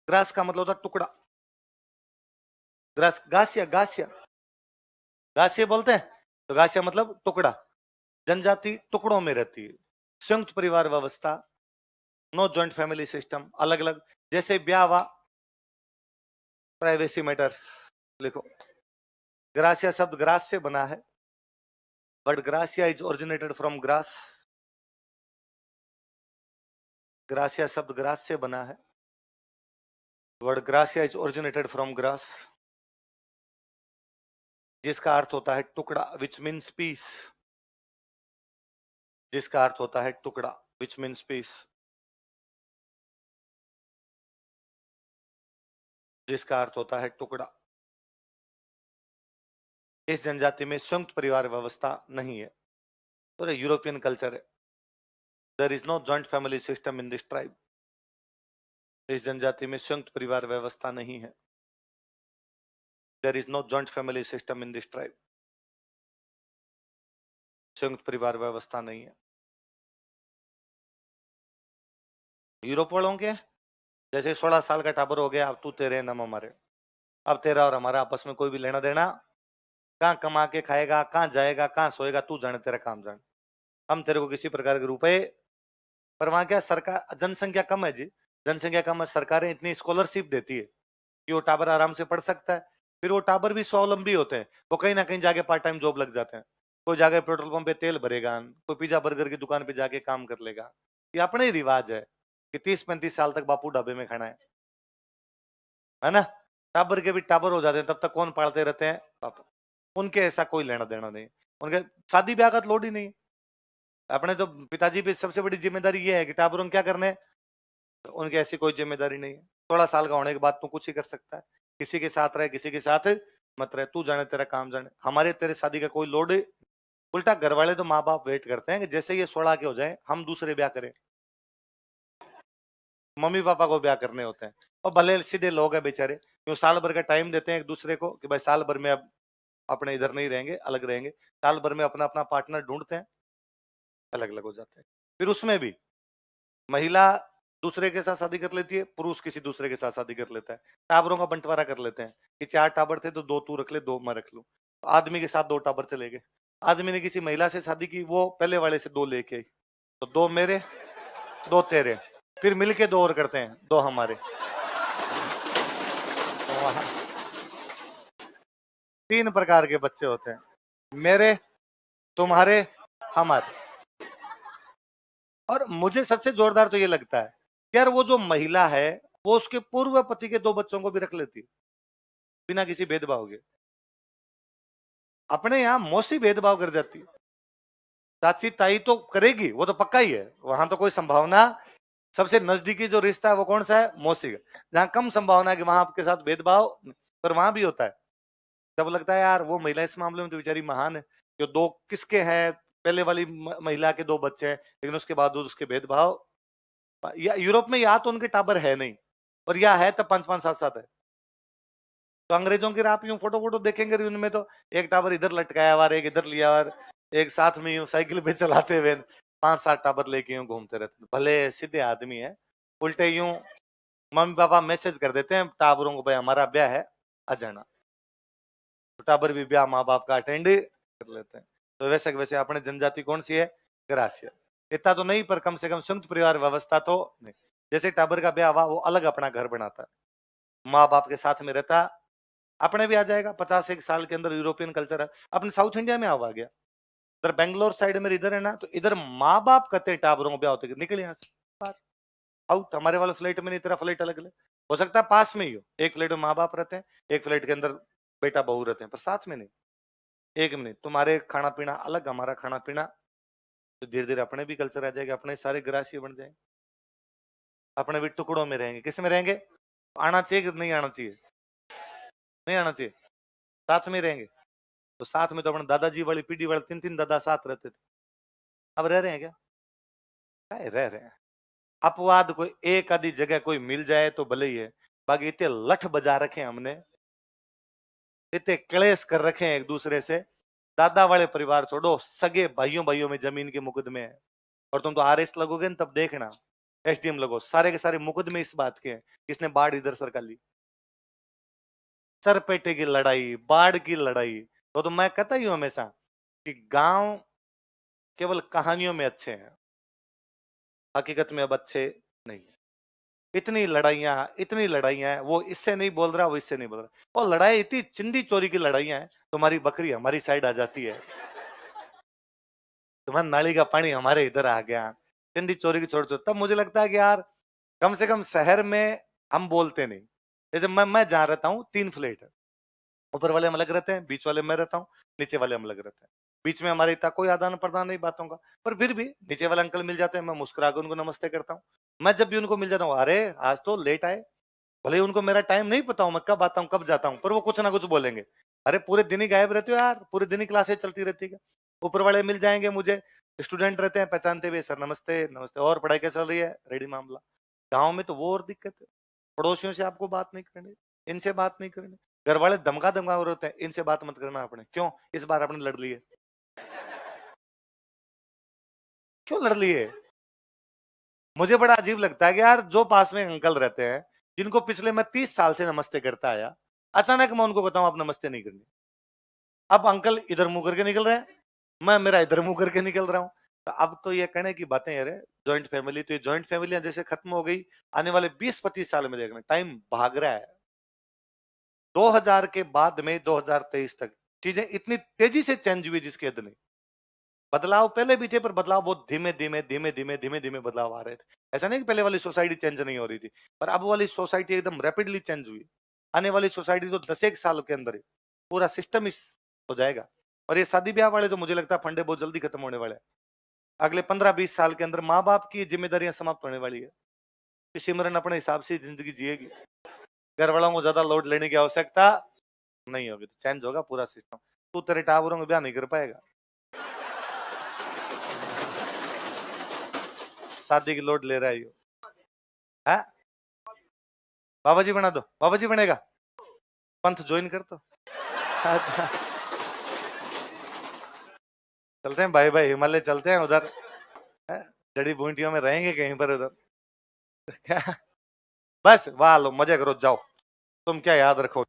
ग्रास का मतलब होता है टुकड़ा, ग्रास, गासिया, गासिया, गासिया बोलते हैं। तो गासिया मतलब टुकड़ा। जनजाति टुकड़ों में रहती है, संयुक्त परिवार व्यवस्था, नो जॉइंट फैमिली सिस्टम, अलग अलग, जैसे ब्याह वा प्राइवेसी मैटर्स लिखो। ग्रासिया शब्द ग्रास से बना है, but gratia is originated from grass. Gratia शब्द ग्रास से बना है, word gratia is originated from grass, जिसका अर्थ होता है टुकड़ा, विच मीन्स पीस। जिसका अर्थ होता है टुकड़ा, विच मीन्स पीस। जिसका अर्थ होता है टुकड़ा। इस जनजाति में संयुक्त परिवार व्यवस्था नहीं है, तो यूरोपियन कल्चर है। There is no joint family system in this tribe. इस जनजाति में संयुक्त परिवार व्यवस्था नहीं है। There is no joint family system in this tribe. संयुक्त परिवार व्यवस्था नहीं है। यूरोप वालों के जैसे 16 साल का टाबर हो गया, अब तू तेरे नम हमारे, अब तेरा और हमारा आपस में कोई भी लेना देना, कहाँ कमा के खाएगा, कहाँ जाएगा, कहाँ सोएगा, तू जाने, तेरा काम जाने। हम तेरे को किसी प्रकार के रुपए, पर वहां क्या सरकार, जनसंख्या कम है जी, जनसंख्या कम है, सरकारें इतनी स्कॉलरशिप देती है कि वो टाबर आराम से पढ़ सकता है। फिर वो टाबर भी स्वावलंबी होते हैं, वो कहीं ना कहीं जाके पार्ट टाइम जॉब लग जाते हैं। कोई जाके पेट्रोल पंप पे तेल भरेगा, कोई पिज्जा बर्गर की दुकान पे जाके काम कर लेगा। ये अपने ही रिवाज है कि 30-35 साल तक बापू ढाबे में खाना है ना। टाबर के भी टाबर हो जाते हैं तब तक कौन पालते रहते हैं, पापा। उनके ऐसा कोई लेना देना नहीं, उनके शादी ब्याह का तो लोड ही नहीं। अपने तो पिताजी पे सबसे बड़ी जिम्मेदारी ये है कि टाबरों क्या करने, तो उनकी ऐसी कोई जिम्मेदारी नहीं है। 16 साल का होने के बाद तू कुछ ही कर सकता है, किसी के साथ रहे, किसी के साथ मत रहे, तू जाने तेरा काम जाने, हमारे तेरे शादी का कोई लोड। उल्टा घर वाले तो माँ बाप वेट करते हैं कि जैसे ये 16 के हो जाए हम दूसरे ब्याह करें, मम्मी पापा को ब्याह करने होते हैं। और भले सीधे लोग हैं बेचारे, क्यों साल भर का टाइम देते हैं एक दूसरे को कि भाई साल भर में अब अपने इधर नहीं रहेंगे, अलग रहेंगे। साल भर में अपना अपना पार्टनर ढूंढते हैं, अलग अलग हो जाते हैं। फिर उसमें भी महिला दूसरे के साथ शादी कर लेती है, पुरुष किसी दूसरे के साथ शादी कर लेता है। टाबरों का बंटवारा कर लेते हैं कि 4 टाबर थे तो 2 तू रख ले, 2 मैं रख लूं। आदमी के साथ 2 टाबर चले गए। आदमी ने किसी महिला से शादी की, वो पहले वाले से 2 लेके आई, तो 2 मेरे, 2 तेरे, फिर मिलके 2 और करते हैं, 2 हमारे। तो वहां 3 प्रकार के बच्चे होते हैं, मेरे, तुम्हारे, हमारे। और मुझे सबसे जोरदार तो ये लगता है यार, वो जो महिला है वो उसके पूर्व पति के 2 बच्चों को भी रख लेती है बिना किसी भेदभाव के। अपने यहाँ मौसी भेदभाव कर जाती है, चाची ताई तो करेगी, वो तो पक्का ही है, वहां तो कोई संभावना। सबसे नजदीकी जो रिश्ता है वो कौन सा है? मौसी का। जहां कम संभावना है कि वहां आपके साथ भेदभाव, पर वहां भी होता है। जब लगता है यार वो महिला इस मामले में तो बेचारी महान है, जो दो किसके हैं, पहले वाली महिला के दो बच्चे हैं, लेकिन उसके बावजूद उसके भेदभाव। या यूरोप में या तो उनके टाबर है नहीं, और या है तब 5-5 7-7 है। तो अंग्रेजों की आप यूं फोटो फोटो देखेंगे उनमें तो एक टावर इधर लटकाया हुआ, एक इधर लिया हुआ, एक साथ में यूं साइकिल पे चलाते हुए 5-7 टावर लेके यूं घूमते रहते, भले सीधे आदमी है। उल्टे यूं मम्मी पापा मैसेज कर देते हैं टावरों को, भाई हमारा ब्याह है, आ जाना। तो टावर भी ब्याह माँ बाप का अटेंड कर लेते हैं। तो वैसे वैसे अपने जनजाति कौन सी है? ग्रासिया। इतना तो नहीं, पर कम से कम संयुक्त परिवार व्यवस्था तो नहीं। जैसे टाबर का ब्याह हुआ, वो अलग अपना घर बनाता है, माँ बाप के साथ में रहता। अपने भी आ जाएगा 51 साल के अंदर, यूरोपियन कल्चर है। अपने साउथ इंडिया में आ गया, इधर बेंगलोर साइड में इधर है ना, तो इधर माँ बाप कहते टाबरों को ब्याह होते, निकल यहाँ से बाहर, आउट। हमारे वाले फ्लाइट में नहीं, तेरा फ्लाइट अलग अलग हो सकता है, पास में ही हो, एक फ्लाइट में माँ बाप रहते हैं, एक फ्लाइट के अंदर बेटा बहू रहते हैं, पर साथ में नहीं। एक मिनट, तुम्हारे खाना पीना अलग, हमारा खाना पीना, तो धीरे धीरे अपने भी कल्चर आ जाएगा, अपने सारे ग्रासीय बन जाएंगे, अपने भी टुकड़ों में रहेंगे। किस में रहेंगे? आना चाहिए कि नहीं आना चाहिए? नहीं आना चाहिए, साथ में रहेंगे। तो साथ में तो अपने दादाजी वाली पीढ़ी वाले 3-3 दादा साथ रहते थे, अब रह रहे हैं क्या? रह रहे हैं। अपवाद कोई एक आधी जगह कोई मिल जाए तो भले ही है, बाकी इतने लठ बजा रखे हैं हमने, इतने क्लेश कर रखे हैं एक दूसरे से। दादा वाले परिवार छोड़ो, सगे भाइयों भाइयों में जमीन के मुकदमे हैं। और तुम तो आरएस लगोगे न, तब देखना, एसडीएम लगो, सारे के सारे मुकदमे इस बात के हैं, किसने बाढ़ इधर सरकार ली, सरपेटे की लड़ाई, बाढ़ की लड़ाई। तो मैं कहता ही हूं हमेशा कि गांव केवल कहानियों में अच्छे हैं, हकीकत में अब अच्छे नहीं। इतनी लड़ाइयां हैं, वो इससे नहीं बोल रहा, वो इससे नहीं बोल रहा, और लड़ाई इतनी चिंडी चोरी की लड़ाइयां हैं। तुम्हारी बकरी हमारी साइड आ जाती है, तुम्हारी नाली का पानी हमारे इधर आ गया, चिंडी चोरी की छोड़ छोड़। तब मुझे लगता है कि यार कम से कम शहर में हम बोलते नहीं। जैसे मैं जहां रहता हूँ 3 फ्लैट है, ऊपर वाले हम अलग रहते हैं, बीच वाले मैं रहता हूँ, नीचे वाले हम अलग रहते हैं। बीच में हमारे इतना कोई आदान प्रदान नहीं बातों का, पर फिर भी नीचे वाले अंकल मिल जाते हैं, मैं मुस्कुरा के उनको नमस्ते करता हूँ। मैं जब भी उनको मिल जाता हूँ, अरे आज तो लेट आए, भले ही उनको मेरा टाइम नहीं पता हूँ, मैं कब आता हूँ कब जाता हूँ, पर वो कुछ ना कुछ बोलेंगे। अरे पूरे दिन ही गायब रहते हो यार, पूरे दिन ही क्लासेस चलती रहती है। ऊपर वाले मिल जाएंगे मुझे, स्टूडेंट रहते हैं पहचानते हुए, सर नमस्ते नमस्ते, और पढ़ाई कैसे चल रही है, रेडी मामला। गाँव में तो वो और दिक्कत है, पड़ोसियों से आपको बात नहीं करनी, इनसे बात नहीं करनी। घर वाले धमका धमका होते हैं, इनसे बात मत करना आपने, क्यों इस बार आपने लड़ लिए, क्यों लड़ लिए? मुझे बड़ा अजीब लगता है कि यार जो पास में अंकल रहते हैं, जिनको पिछले मैं 30 साल से नमस्ते करता आया, अचानक मैं उनको बताऊं आप नमस्ते नहीं करनी। अब अंकल इधर मुंह करके निकल रहे हैं, मैं मेरा इधर मुंह करके निकल रहा हूं। तो अब तो ये कहने की बातें है, जॉइंट फैमिली, तो ये जॉइंट फैमिलियां जैसे खत्म हो गई, आने वाले 20-25 साल में देखना, टाइम भाग रहा है। 2000 के बाद में 2023 तक चीजें इतनी तेजी से चेंज हुई जिसके हद नहीं। बदलाव पहले भी थे, पर बदलाव बहुत धीमे धीमे धीमे धीमे धीमे धीमे बदलाव आ रहे थे। ऐसा नहीं कि पहले वाली सोसाइटी चेंज नहीं हो रही थी, पर अब वाली सोसाइटी एकदम रैपिडली चेंज हुई। आने वाली सोसाइटी तो 10 साल के अंदर ही पूरा सिस्टम इस हो जाएगा। और ये शादी ब्याह वाले तो मुझे लगता है फंडे बहुत जल्दी खत्म होने वाले हैं। अगले 15-20 साल के अंदर माँ बाप की जिम्मेदारियां समाप्त होने वाली है, सिमरन अपने हिसाब से जिंदगी जिएगी, घर वालों को ज्यादा लोड लेने की आवश्यकता नहीं होगी, तो चेंज होगा पूरा सिस्टम। तू तेरे टावरों में ब्याह नहीं कर पाएगा, शादी की लोड ले रहा है। बाबा जी बना दो, बाबा जी बनेगा, पंथ ज्वाइन कर दो। अच्छा। चलते हैं भाई भाई, हिमालय चलते हैं उधर, जड़ी बूटियों में रहेंगे कहीं पर उधर। बस वाह लो, मजे करो, जाओ। तुम क्या याद रखो।